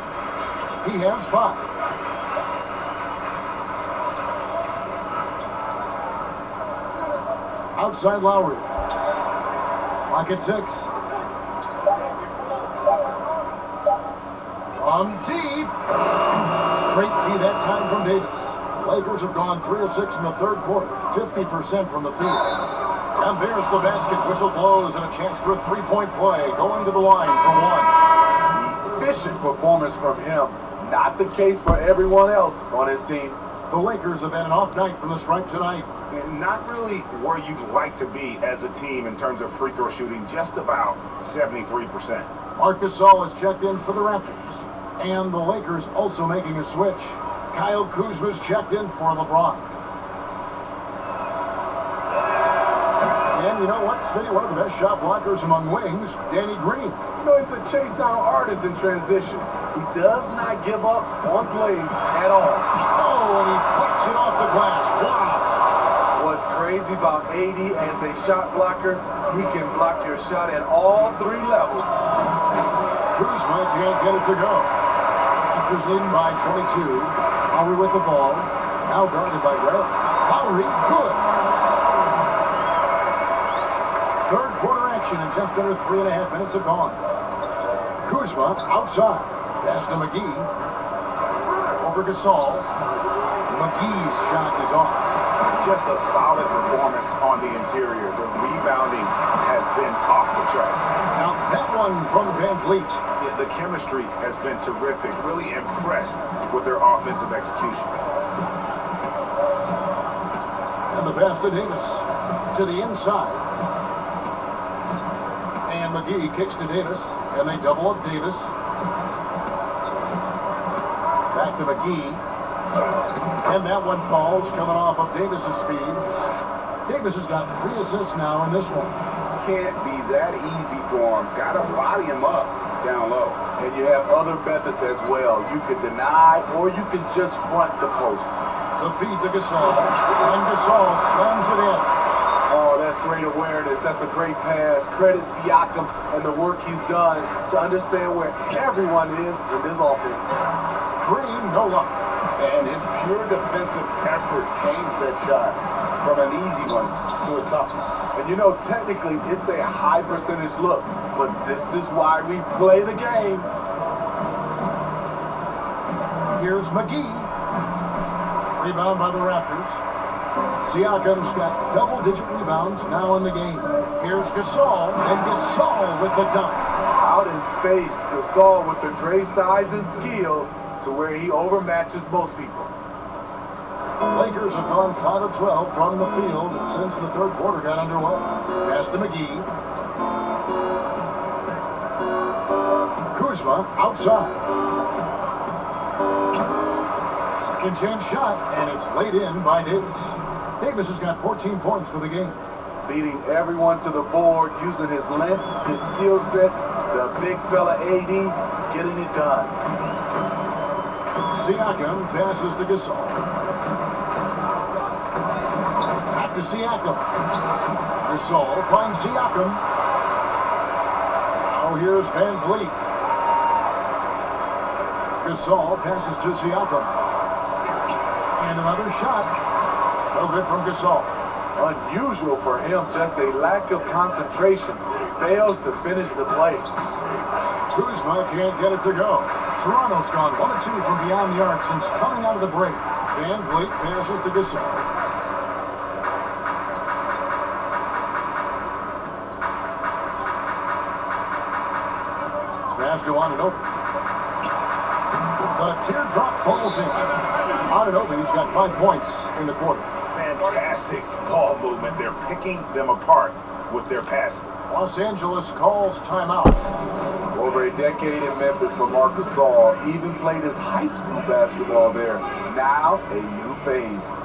He has 5. Outside Lowry. Pocket 6. From deep. Great D that time from Davis. Lakers have gone 3 of 6 in the third quarter. 50% from the field. And there's the basket. Whistle blows and a chance for a 3-point play. Going to the line for 1. Efficient performance from him. Not the case for everyone else on his team. The Lakers have had an off night from the stripe tonight. Not really where you'd like to be as a team in terms of free throw shooting, just about 73%. Marc Gasol has checked in for the Raptors. And the Lakers also making a switch. Kyle Kuzma's checked in for LeBron. And you know what, Smitty? One of the best shot blockers among wings, Danny Green. You know, he's a chase down artist in transition. He does not give up on plays at all. Oh, and he pucks it off the glass. Wow. What's crazy about AD as a shot blocker, he can block your shot at all 3 levels. Kuzma can't get it to go. Raptors leading by 22. Lowry with the ball. Now guarded by Red. Lowry, good. Third quarter action and just under 3.5 minutes have gone. Kuzma outside. Pass to McGee. Over Gasol. McGee's shot is off. Just a solid performance on the interior. The rebounding has been off the chart. Now that one from Van Vliet. Yeah, the chemistry has been terrific. Really impressed with their offensive execution. And the pass to Davis. To the inside. And McGee kicks to Davis. And they double up Davis. Back to McGee. And that one falls, coming off of Davis's speed. Davis has got 3 assists now in this one. Can't be that easy for him. Got to body him up down low. And you have other methods as well. You can deny or you can just front the post. The feed to Gasol. And Gasol slams it in. Oh, that's That's great awareness. That's a great pass. Credit Siakam and the work he's done to understand where everyone is in this offense. Green, no luck. And his pure defensive effort changed that shot from an easy one to a tough one. And you know, technically, it's a high percentage look, but this is why we play the game. Here's McGee. Rebound by the Raptors. Siakam's got double-digit rebounds now in the game. Here's Gasol, and Gasol with the dunk. Out in space, Gasol with the Dre size and skill to where he overmatches most people. Lakers have gone 5 of 12 from the field since the third quarter got underway. Pass to McGee. Kuzma outside. Second chance shot, and it's laid in by Davis. Davis has got 14 points for the game. Beating everyone to the board, using his length, his skill set, the big fella AD, getting it done. Siakam passes to Gasol. Back to Siakam. Gasol finds Siakam. Now here's Van Vliet. Gasol passes to Siakam. And another shot. No good from Gasol. Unusual for him, just a lack of concentration. Fails to finish the play. Kuzma can't get it to go. Toronto's gone 1 of 2 from beyond the arc since coming out of the break. Van Vliet passes to Gasol. Pass to Anunoby. The teardrop falls in. Anunoby's got 5 points in the quarter. Fantastic ball movement. They're picking them apart with their passing. Los Angeles calls timeout. Over a decade in Memphis for Marc Gasol, even played his high school basketball there. Now, a new phase.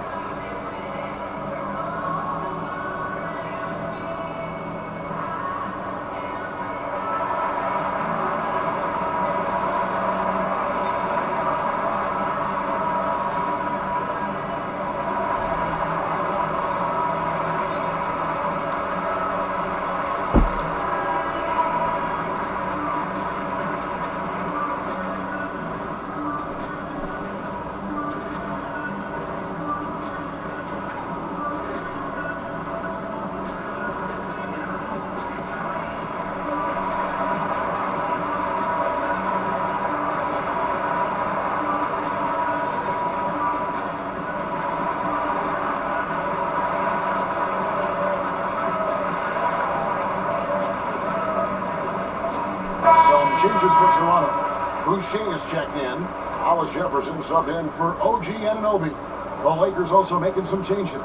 Changes for Toronto. Boucher is checked in. Hollis Jefferson subbed in for OG Anunoby. The Lakers also making some changes.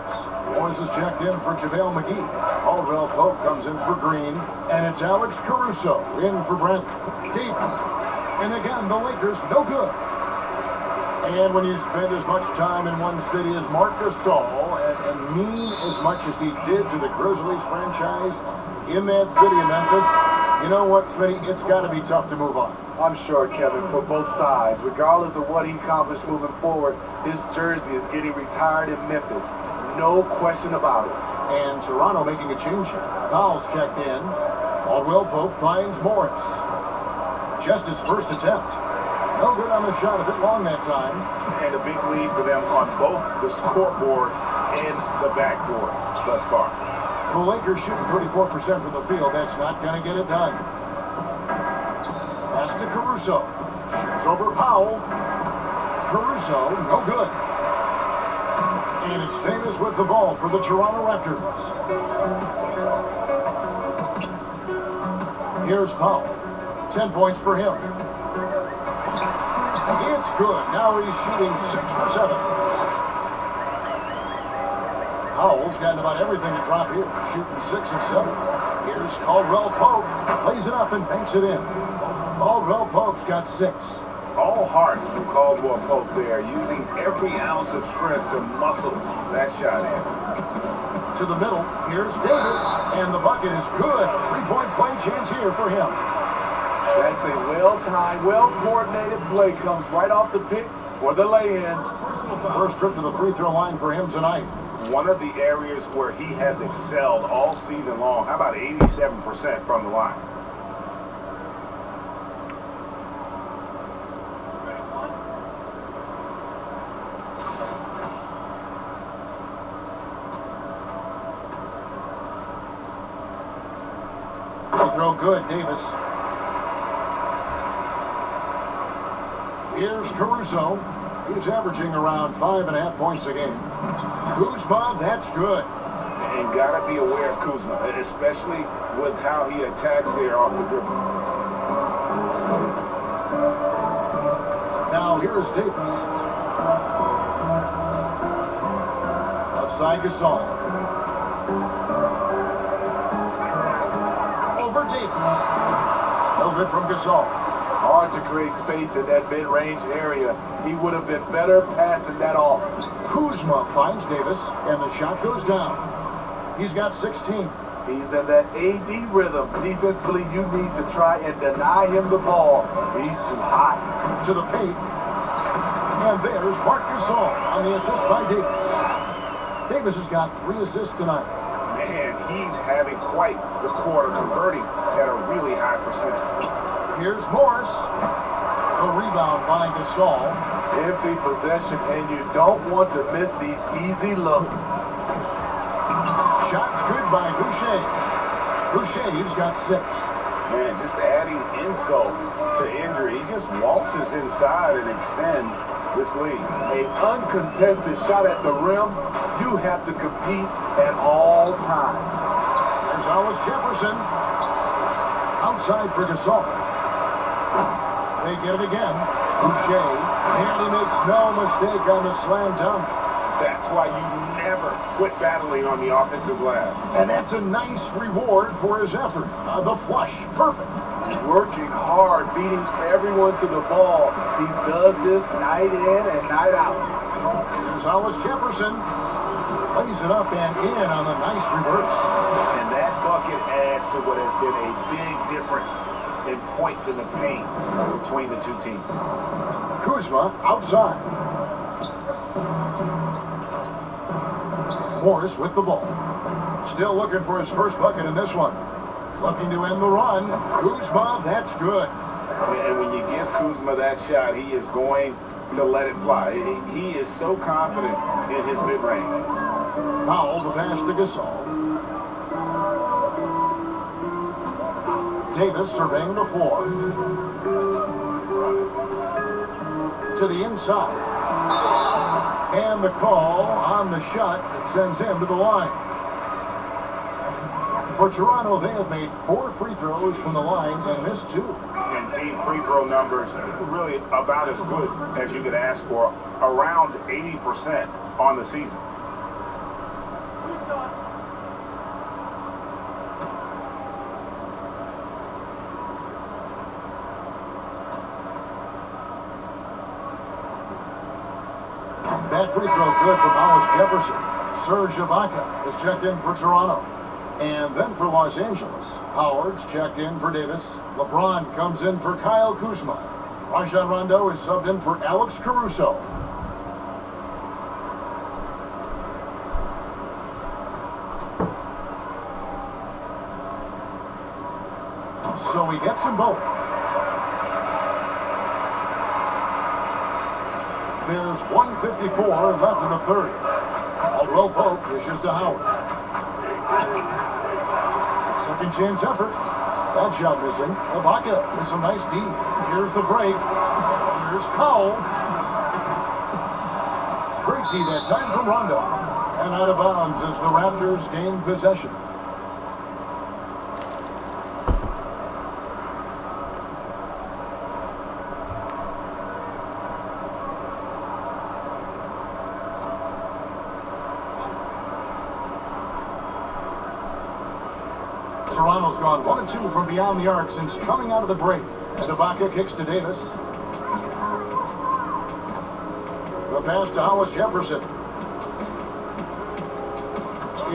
Boyes is checked in for JaVale McGee. Caldwell Pope comes in for Green. And it's Alex Caruso in for Bradley Davis. And again, the Lakers no good. And when you spend as much time in one city as Marc Gasol and mean as much as he did to the Grizzlies franchise in that city of Memphis, you know what, Smitty? It's got to be tough to move on. I'm sure, Kevin, for both sides. Regardless of what he accomplished moving forward, his jersey is getting retired in Memphis. No question about it. And Toronto making a change here. Fouls checked in. Caldwell Pope finds Morris. Just his first attempt. No good on the shot, a bit long that time. And a big lead for them on both the scoreboard and the backboard thus far. The Lakers shooting 34% from the field. That's not going to get it done. Pass to Caruso. Shoots over Powell. Caruso, no good. And it's Davis with the ball for the Toronto Raptors. Here's Powell. 10 points for him. It's good. Now he's shooting 6 for 7. Powell's gotten about everything to drop here, shooting 6 of 7. Here's Caldwell Pope, lays it up and banks it in. Caldwell Pope's got 6. All heart from Caldwell Pope there, using every ounce of strength to muscle that shot in. To the middle, here's Davis, and the bucket is good. 3-point play chance here for him. That's a well-timed, well-coordinated play. Comes right off the pick for the lay-in. First trip to the free throw line for him tonight. one of the areas where he has excelled all season long. How about 87% from the line? Throw good, Davis. Here's Caruso. He's averaging around 5.5 points a game. Kuzma, that's good. And gotta be aware of Kuzma, especially with how he attacks there off the dribble. Now here's Davis. Outside Gasol. Over Davis. No good from Gasol. Hard to create space in that mid-range area. He would have been better passing that off. Kuzma finds Davis, and the shot goes down. He's got 16. He's in that AD rhythm. Defensively, you need to try and deny him the ball. He's too hot. To the paint. And there's Marc Gasol on the assist by Davis. Davis has got 3 assists tonight. Man, he's having quite the quarter, converting at a really high percentage. Here's Morris. The rebound by Gasol. Empty possession, and you don't want to miss these easy looks. Shots good by Boucher. Boucher's got 6. Man, just adding insult to injury. He just waltzes inside and extends this lead. An uncontested shot at the rim, you have to compete at all times. There's Hollis Jefferson. Outside for Gasol. They get it again. Boucher. And he makes no mistake on the slam dunk. That's why you never quit battling on the offensive glass. And that's a nice reward for his effort. The flush. Perfect. Working hard, beating everyone to the ball. He does this night in and night out. Here's Hollis Jefferson. Lays it up and in on the nice reverse. And that bucket adds to what has been a big difference in points in the paint between the two teams. Kuzma outside. Morris with the ball. Still looking for his first bucket in this one. Looking to end the run. Kuzma, that's good. And when you give Kuzma that shot, he is going to let it fly. He is so confident in his mid-range. Powell, the pass to Gasol. Davis surveying the floor. To the inside. And the call on the shot that sends him to the line. For Toronto, they have made 4 free throws from the line and missed 2. And team free throw numbers really about as good as you could ask for. Around 80% on the season. That free throw good from Hollis Jefferson. Serge Ibaka is checked in for Toronto. And then for Los Angeles, Howard's checked in for Davis. LeBron comes in for Kyle Kuzma. Rajon Rondo is subbed in for Alex Caruso. So he gets them both. There's 1:54 left in the third. Caldwell Pope dishes to Howard. Second chance effort. That shot missing. Ibaka with some nice D. Here's the break. Here's Powell. Great D that time from Rondo. And out of bounds as the Raptors gain possession. Toronto's gone 1 and 2 from beyond the arc since coming out of the break. And Ibaka kicks to Davis. The pass to Hollis Jefferson.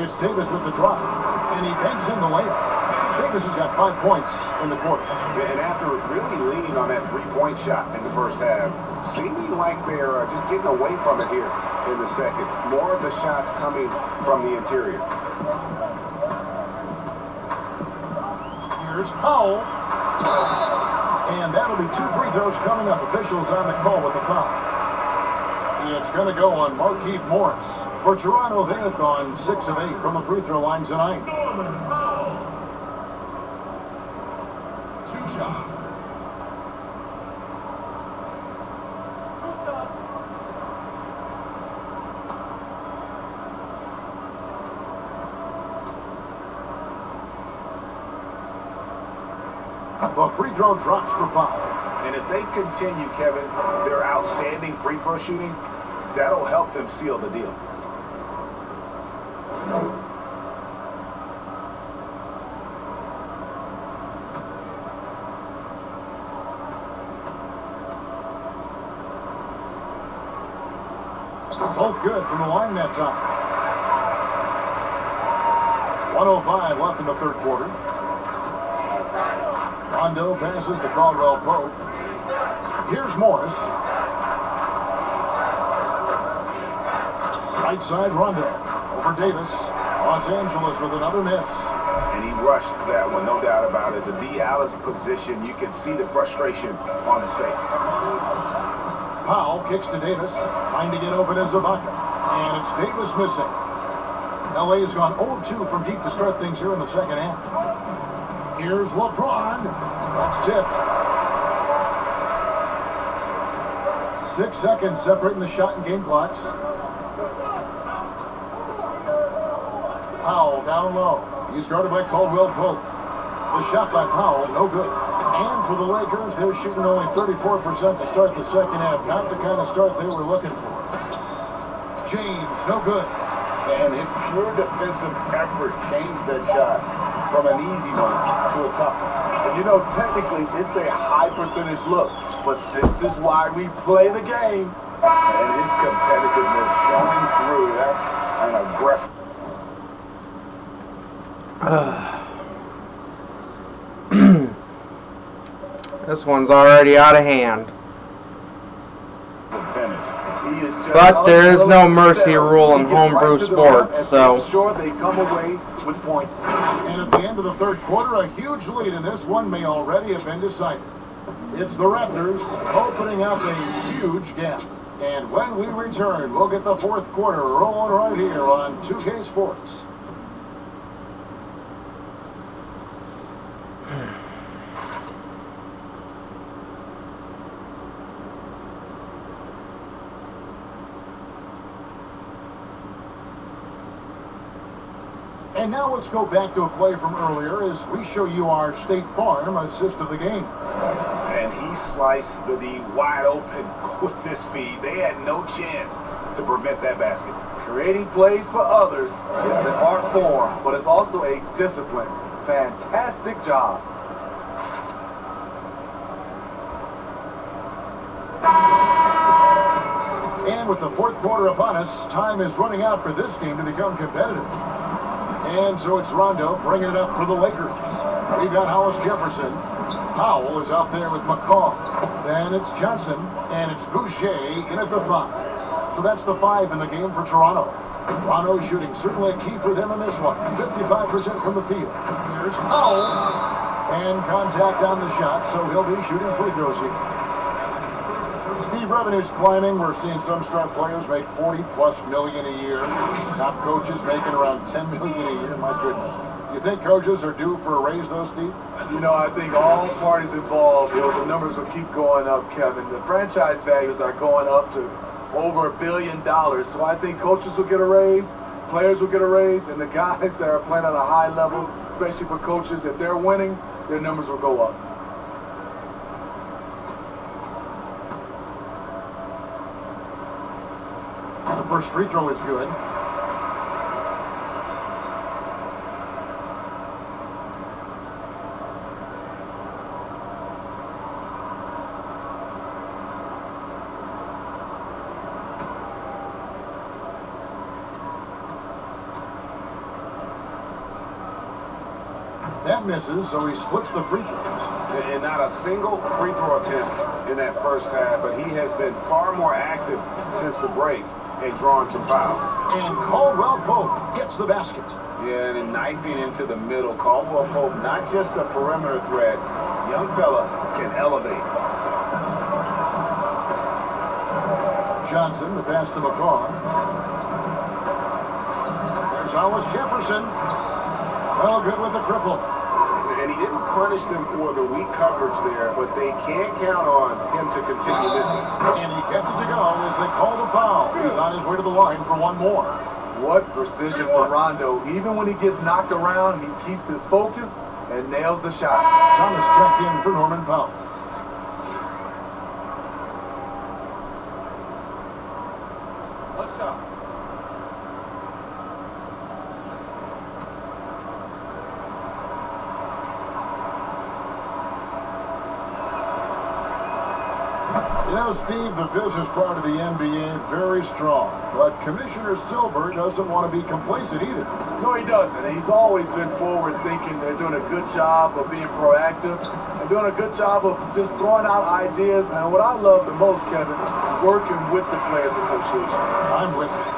It's Davis with the drop. And he banks in the layup. Davis has got 5 points in the quarter. And after really leaning on that three-point shot in the first half, seeming like they're just getting away from it here in the second. More of the shots coming from the interior. Here's Powell. And that'll be 2 free throws coming up. Officials on the call with the foul. It's going to go on Markieff Morris. For Toronto, they have gone 6 of 8 from the free throw line tonight. 2 shots. The free throw drops for Powell. And if they continue, Kevin, their outstanding free throw shooting, that'll help them seal the deal. Both good from the line that time. 1:05 left in the third quarter. Rondo passes to Caldwell Pope. Here's Morris. Right side Rondo. Over Davis. Los Angeles with another miss. And he rushed that one, no doubt about it. The D out of position, you can see the frustration on his face. Powell kicks to Davis. Trying to get open as Ibaka. And it's Davis missing. LA has gone 0-2 from deep to start things here in the second half. Here's LeBron. That's tipped. 6 seconds separating the shot and game clocks. Powell down low. He's guarded by Caldwell Pope. The shot by Powell, no good. And for the Lakers, they're shooting only 34% to start the second half. Not the kind of start they were looking for. James, no good. And his pure defensive effort changed that shot from an easy one to a tough one. And you know, technically, it's a high percentage look, but this is why we play the game. And his competitiveness showing through. That's an aggressive. This one's already out of hand. Finish. But there is no mercy rule in homebrew sports, so. Sure, they come away with points. And at the end of the third quarter, a huge lead in this one may already have been decided. It's the Raptors opening up a huge gap. And when we return, we'll get the fourth quarter rolling right here on 2K Sports. And now let's go back to a play from earlier as we show you our State Farm assist of the game. And he sliced the D wide open with this feed. They had no chance to prevent that basket. Creating plays for others is an art form, but it's also a discipline. Fantastic job. And with the fourth quarter upon us, time is running out for this game to become competitive. And so it's Rondo bringing it up for the Lakers. We've got Hollis Jefferson. Powell is out there with McCall. Then it's Johnson, and it's Boucher in at the 5. So that's the 5 in the game for Toronto. Toronto shooting certainly a key for them in this one. 55% from the field. Here's Powell. And contact on the shot, so he'll be shooting free throws here. Steve, revenue's climbing. We're seeing some star players make $40+ million a year. Top coaches making around $10 million a year. My goodness. Do you think coaches are due for a raise, though, Steve? You know, I think all parties involved, the numbers will keep going up, Kevin. The franchise values are going up to over $1 billion. So I think coaches will get a raise, players will get a raise, and the guys that are playing at a high level, especially for coaches, if they're winning, their numbers will go up. The first free throw is good. That misses, so he splits the free throws. And not a single free throw attempt in that first half, but he has been far more active since the break. and drawing some fouls. And Caldwell Pope gets the basket. Yeah, and then knifing into the middle. Caldwell Pope, not just a perimeter threat. Young fella can elevate. Johnson, the pass to McCaw. There's Hollis Jefferson. Well, good with the triple. And he didn't punish them for the weak coverage there, but they can't count on him to continue missing. And he gets it to go as they call the foul. He's on his way to the line for one more. What precision for Rondo. Even when he gets knocked around, he keeps his focus and nails the shot. Thomas checked in for Norman Powell. What's up? You know, Steve, the business part of the NBA, very strong. But Commissioner Silver doesn't want to be complacent either. No, he doesn't. He's always been forward thinking. They're doing a good job of being proactive and doing a good job of just throwing out ideas. And what I love the most, Kevin, working with the Players Association. I'm with you.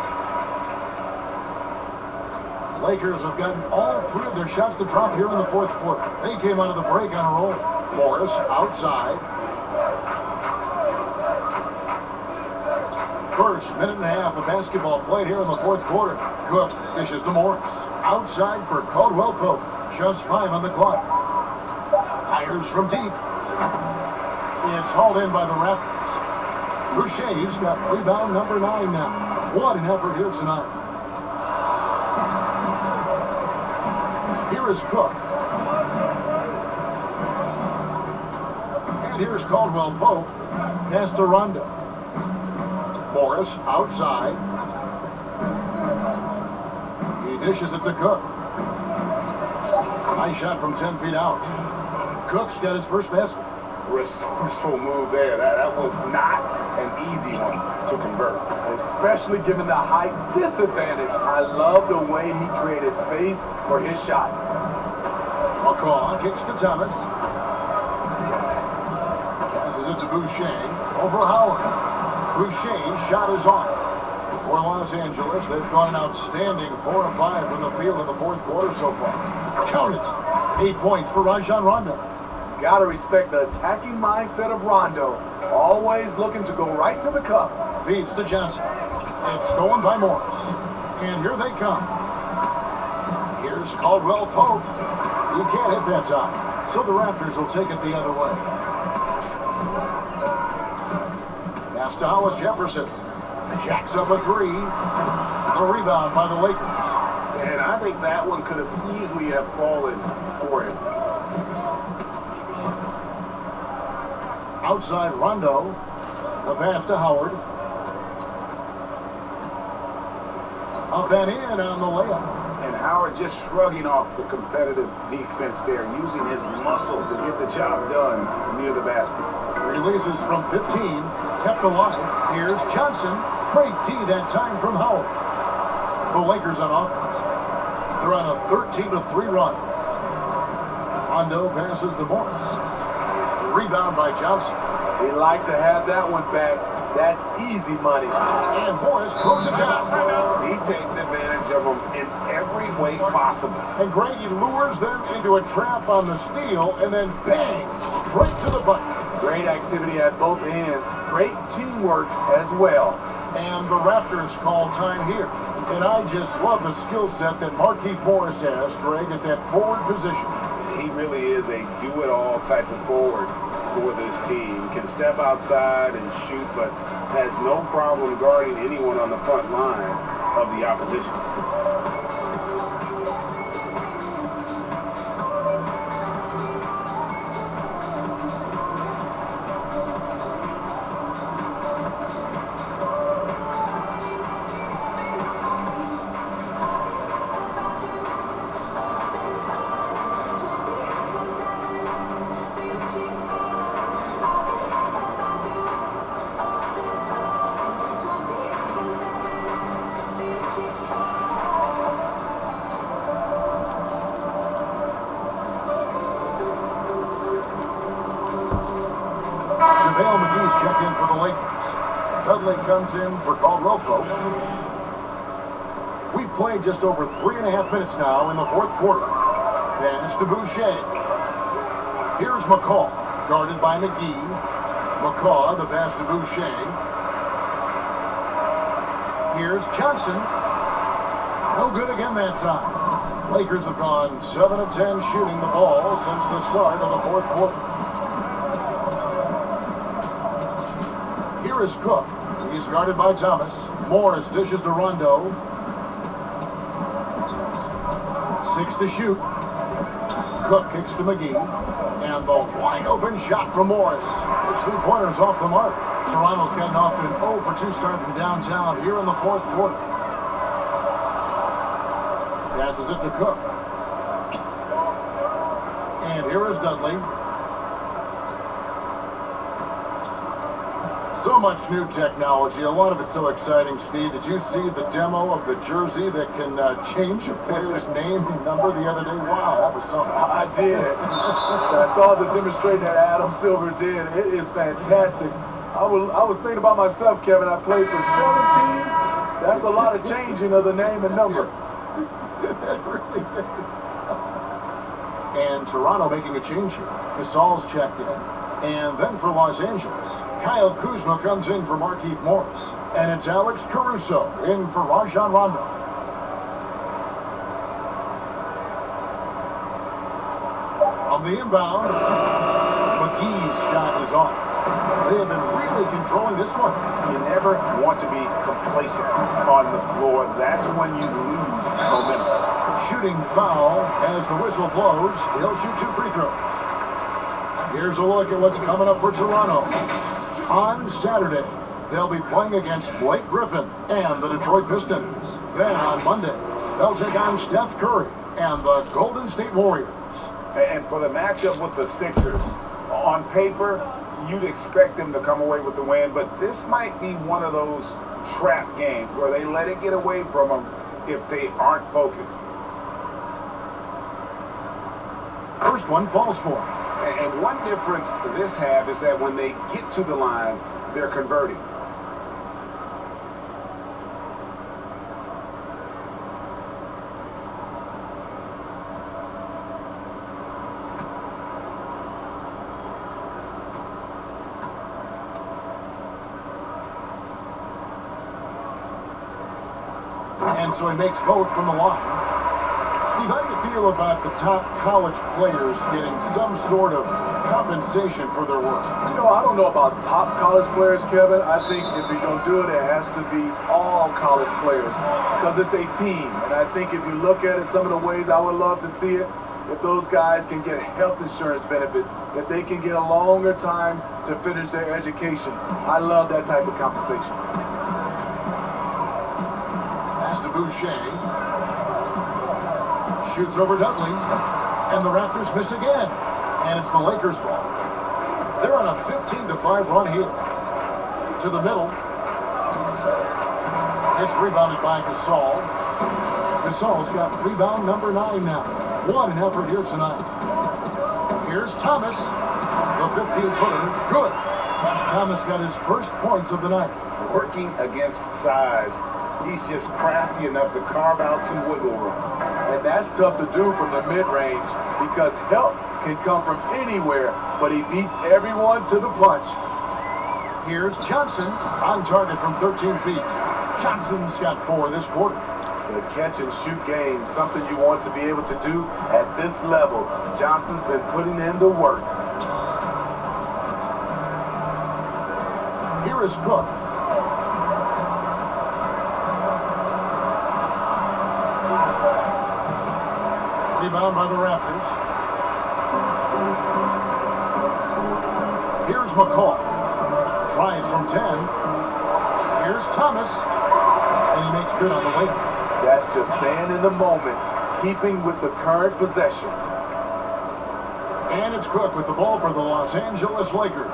Lakers have gotten all three of their shots to drop here in the fourth quarter. They came out of the break on a roll. Morris outside. First minute and a half of basketball played here in the fourth quarter. Cook dishes to Morris. Outside for Caldwell Pope. Just 5 on the clock. Fires from deep. It's hauled in by the Raptors. Boucher's got rebound number 9 now. What an effort here tonight. Here is Cook. And here's Caldwell Pope. Pass to Rondo. Morris outside. He dishes it to Cook. Nice shot from 10 feet out. Cook's got his first basket. Resourceful move there. That was not an easy one to convert. Especially given the height disadvantage. I love the way he created space for his shot. McCaw kicks to Thomas. Passes it to Boucher. Over Howard. Boucher's shot is off. For Los Angeles, they've gone an outstanding 4 of 5 from the field in the fourth quarter so far. Count it. 8 points for Rajon Rondo. Gotta respect the attacking mindset of Rondo. Always looking to go right to the cup. Feeds to Johnson. It's stolen by Morris. And here they come. Here's Caldwell Pope. He can't hit that time. So the Raptors will take it the other way. Pass to Hollis Jefferson. Jacks up a 3. The rebound by the Lakers. And I think that one could have easily have fallen for him. Outside Rondo. The pass to Howard. Up and in on the layup. And Howard just shrugging off the competitive defense there, using his muscle to get the job done near the basket. Releases from 15, kept alive. Here's Johnson. Great D that time from Howard. The Lakers on offense. They're on a 13-3 run. Rondo passes to Morris. Rebound by Johnson. They like to have that one back. That's easy money. And Morris throws it down. He takes advantage of them in every way possible. And Grady lures them into a trap on the steal, and then bang, straight to the bucket. Great activity at both ends. Great teamwork as well. And the Raptors call time here. And I just love the skill set that Markieff Morris has, Greg, at that forward position. He really is a do-it-all type of forward for this team. Can step outside and shoot, but has no problem guarding anyone on the front line of the opposition. Dudley comes in for Caldwell Pope. We've played just over 3.5 minutes now in the fourth quarter. Pass to Boucher. Here's McCall, guarded by McGee. McCall, the pass to Boucher. Here's Johnson. No good again that time. Lakers have gone 7 of 10 shooting the ball since the start of the fourth quarter. Here is Cook. He's guarded by Thomas. Morris dishes to Rondo. 6 to shoot. Cook kicks to McGee. And the wide open shot from Morris. The 3-pointer's off the mark. Toronto's gotten off to an 0 for 2 start from downtown here in the fourth quarter. Passes it to Cook. And here is Dudley. So much new technology. A lot of it's so exciting, Steve. Did you see the demo of the jersey that can change a player's name and number the other day? Wow, that was something. I did. I saw the demonstration that Adam Silver did. It is fantastic. I was thinking about myself, Kevin. I played for 7 teams. That's a lot of changing of the name and number. It really is. And Toronto making a change here. Gasol's checked in. And then for Los Angeles, Kyle Kuzma comes in for Markieff Morris. And it's Alex Caruso in for Rajon Rondo. On the inbound, McGee's shot is off. They have been really controlling this one. You never want to be complacent on the floor. That's when you lose momentum. Shooting foul as the whistle blows. He'll shoot 2 free throws. Here's a look at what's coming up for Toronto. On Saturday, they'll be playing against Blake Griffin and the Detroit Pistons. Then on Monday, they'll take on Steph Curry and the Golden State Warriors. And for the matchup with the Sixers, on paper, you'd expect them to come away with the win, but this might be one of those trap games where they let it get away from them if they aren't focused. First one falls for him. And one difference this have is that when they get to the line, they're converting. And so he makes both from the line. Steve, how do you feel about the top college players getting some sort of compensation for their work? You know, I don't know about top college players, Kevin. I think if you're going to do it, it has to be all college players because it's a team. And I think if you look at it, some of the ways I would love to see it, if those guys can get health insurance benefits, if they can get a longer time to finish their education. I love that type of compensation. Pass to Boucher. Shoots over Dudley, and the Raptors miss again. And it's the Lakers' ball. They're on a 15-5 run here. To the middle. It's rebounded by Gasol. Gasol's got rebound number 9 now. What an effort here tonight. Here's Thomas. The 15-footer. Good. Thomas got his first points of the night. Working against size. He's just crafty enough to carve out some wiggle room. And that's tough to do from the mid-range because help can come from anywhere, but he beats everyone to the punch. Here's Johnson on target from 13 feet. Johnson's got 4 this quarter. The catch and shoot game, something you want to be able to do at this level. Johnson's been putting in the work. Here is Cook. Rebound by the Raptors. Here's McCall. Tries from 10. Here's Thomas. And he makes good on the way. That's just staying in the moment, keeping with the current possession. And it's Cook with the ball for the Los Angeles Lakers.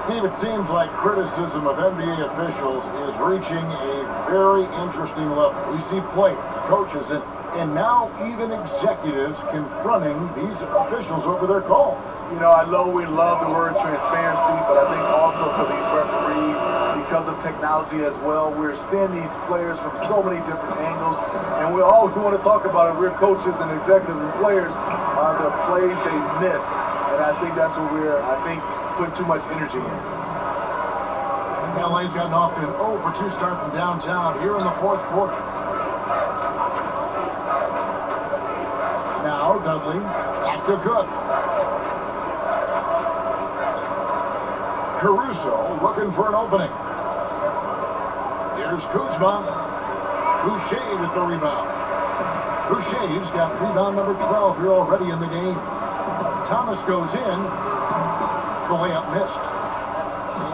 Steve, it seems like criticism of NBA officials is reaching a very interesting level. We see players, coaches, and now even executives confronting these officials over their calls. You know, I know we love the word transparency, but I think also for these referees, because of technology as well, we're seeing these players from so many different angles, and we all want to talk about it. We're coaches and executives and players, the plays they miss, and I think that's what we're, putting too much energy in. LA's gotten off to an 0 for 2 start from downtown here in the fourth quarter. Now Dudley, back to Cook. Caruso looking for an opening. Here's Kuzma. Boucher with the rebound. Boucher's got rebound number 12 here already in the game. Thomas goes in. The layup missed.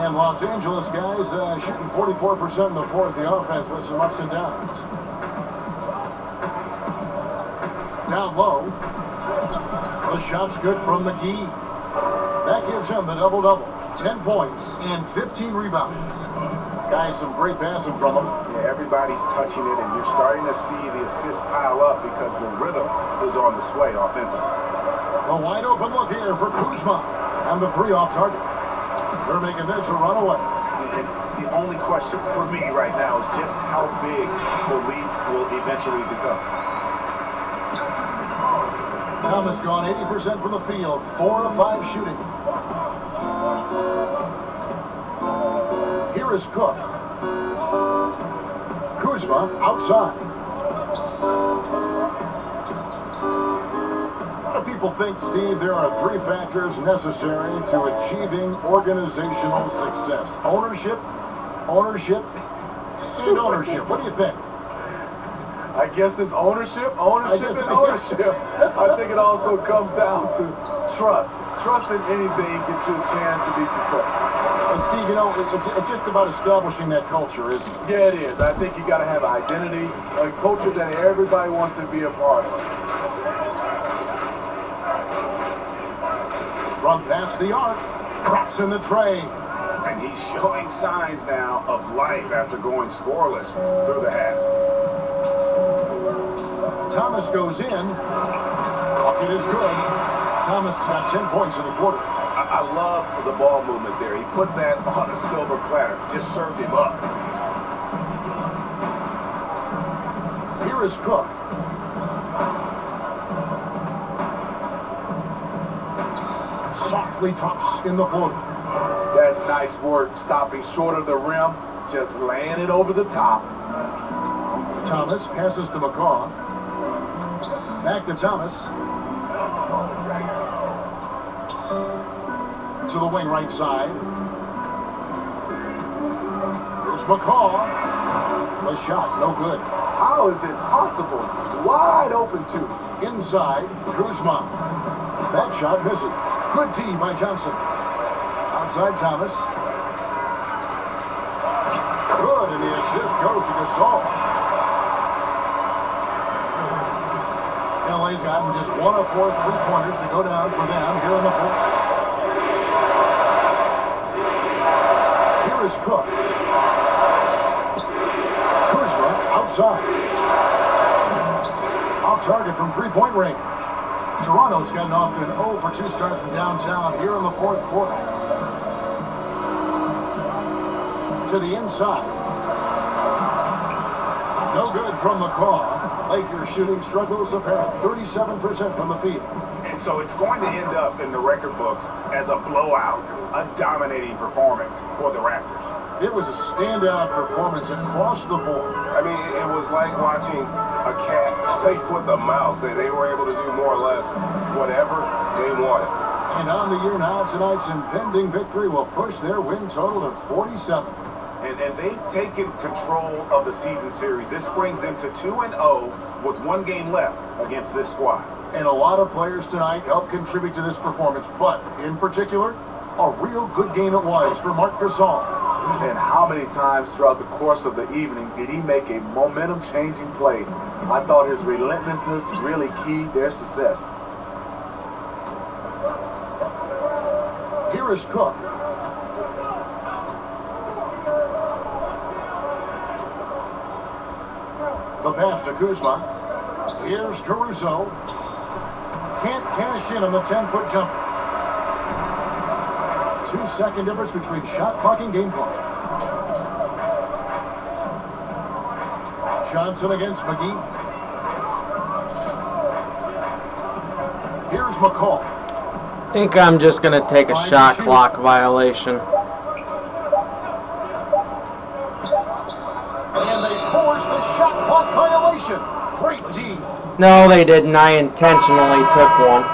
And Los Angeles guys shooting 44% in the fourth. The offense with some ups and downs. Down low. The shot's good from McGee. That gives him the double-double. 10 points and 15 rebounds. Guys, some great passing from him. Yeah, everybody's touching it, and you're starting to see the assists pile up because the rhythm is on display offensively. A wide open look here for Kuzma. And the 3 off target. They're making this a runaway. And the only question for me right now is just how big the lead will eventually become. Thomas gone 80% from the field. 4 of 5 shooting. Here is Cook. Kuzma outside. A lot of people think, Steve, there are 3 factors necessary to achieving organizational success. Ownership, and ownership. What do you think? I guess it's ownership. I think it also comes down to trust. Trust in anything gives you a chance to be successful. And Steve, you know, it's just about establishing that culture, isn't it? Yeah, it is. I think you got to have identity, a culture that everybody wants to be a part of. Front pass the arc, drops in the tray. And he's showing signs now of life after going scoreless through the half. Thomas goes in. Bucket is good. Thomas got 10 points in the quarter. I love the ball movement there. He put that on a silver platter. Just served him up. Here is Cook. Softly drops in the floater. That's nice work, stopping short of the rim, just laying it over the top. Thomas passes to McCaw. Back to Thomas. To the wing right side. Here's McCaw. The shot, no good. How is it possible? Wide open too. Inside, Kuzma. That shot misses. Good D by Johnson. Outside Thomas. Good, and the assist goes to Gasol. LA's gotten just 1 of 4 3-pointers to go down for them here in the fourth. Here is Cook. Kuzma outside. Off target from 3-point range. Toronto's gotten off to an 0 for 2 start from downtown here in the fourth quarter. To the inside. No good from McCaw. Lakers shooting struggles apparent. 37% from the field. And so it's going to end up in the record books as a blowout, a dominating performance for the Raptors. It was a standout performance across the board. I mean, it was like watching a cat play with a mouse. They were able to do more or less whatever they wanted. And on the year now, tonight's impending victory will push their win total to 47. And they've taken control of the season series. This brings them to 2-0 with 1 game left against this squad. And a lot of players tonight helped contribute to this performance, but in particular, a real good game it was for Marc Gasol. And how many times throughout the course of the evening did he make a momentum-changing play? I thought his relentlessness really keyed their success. Here is Cook. The pass to Kuzma. Here's Caruso. Can't cash in on the 10-foot jumper. 2-second difference between shot clock and game clock. Johnson against McGee. Here's McCall. I think I'm just going to take a shot clock violation. And they forced the shot clock violation. Great D. No, they didn't. I intentionally took one.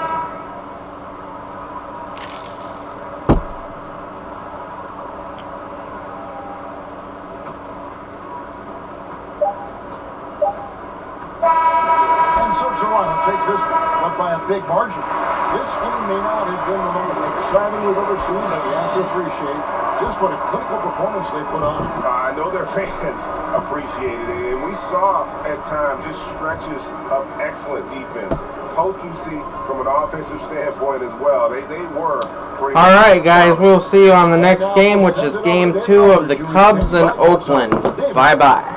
And so Toronto takes this one, but by a big margin. This game may not have been the most exciting we've ever seen, but you have to appreciate just what a clinical performance they put on. I know their fans appreciated it, and we saw at times just stretches of excellent defense, potency from an offensive standpoint as well. They were pretty. All right, guys, we'll see you on the next game, which is Game 2 of the Cubs in Oakland. Bye-bye.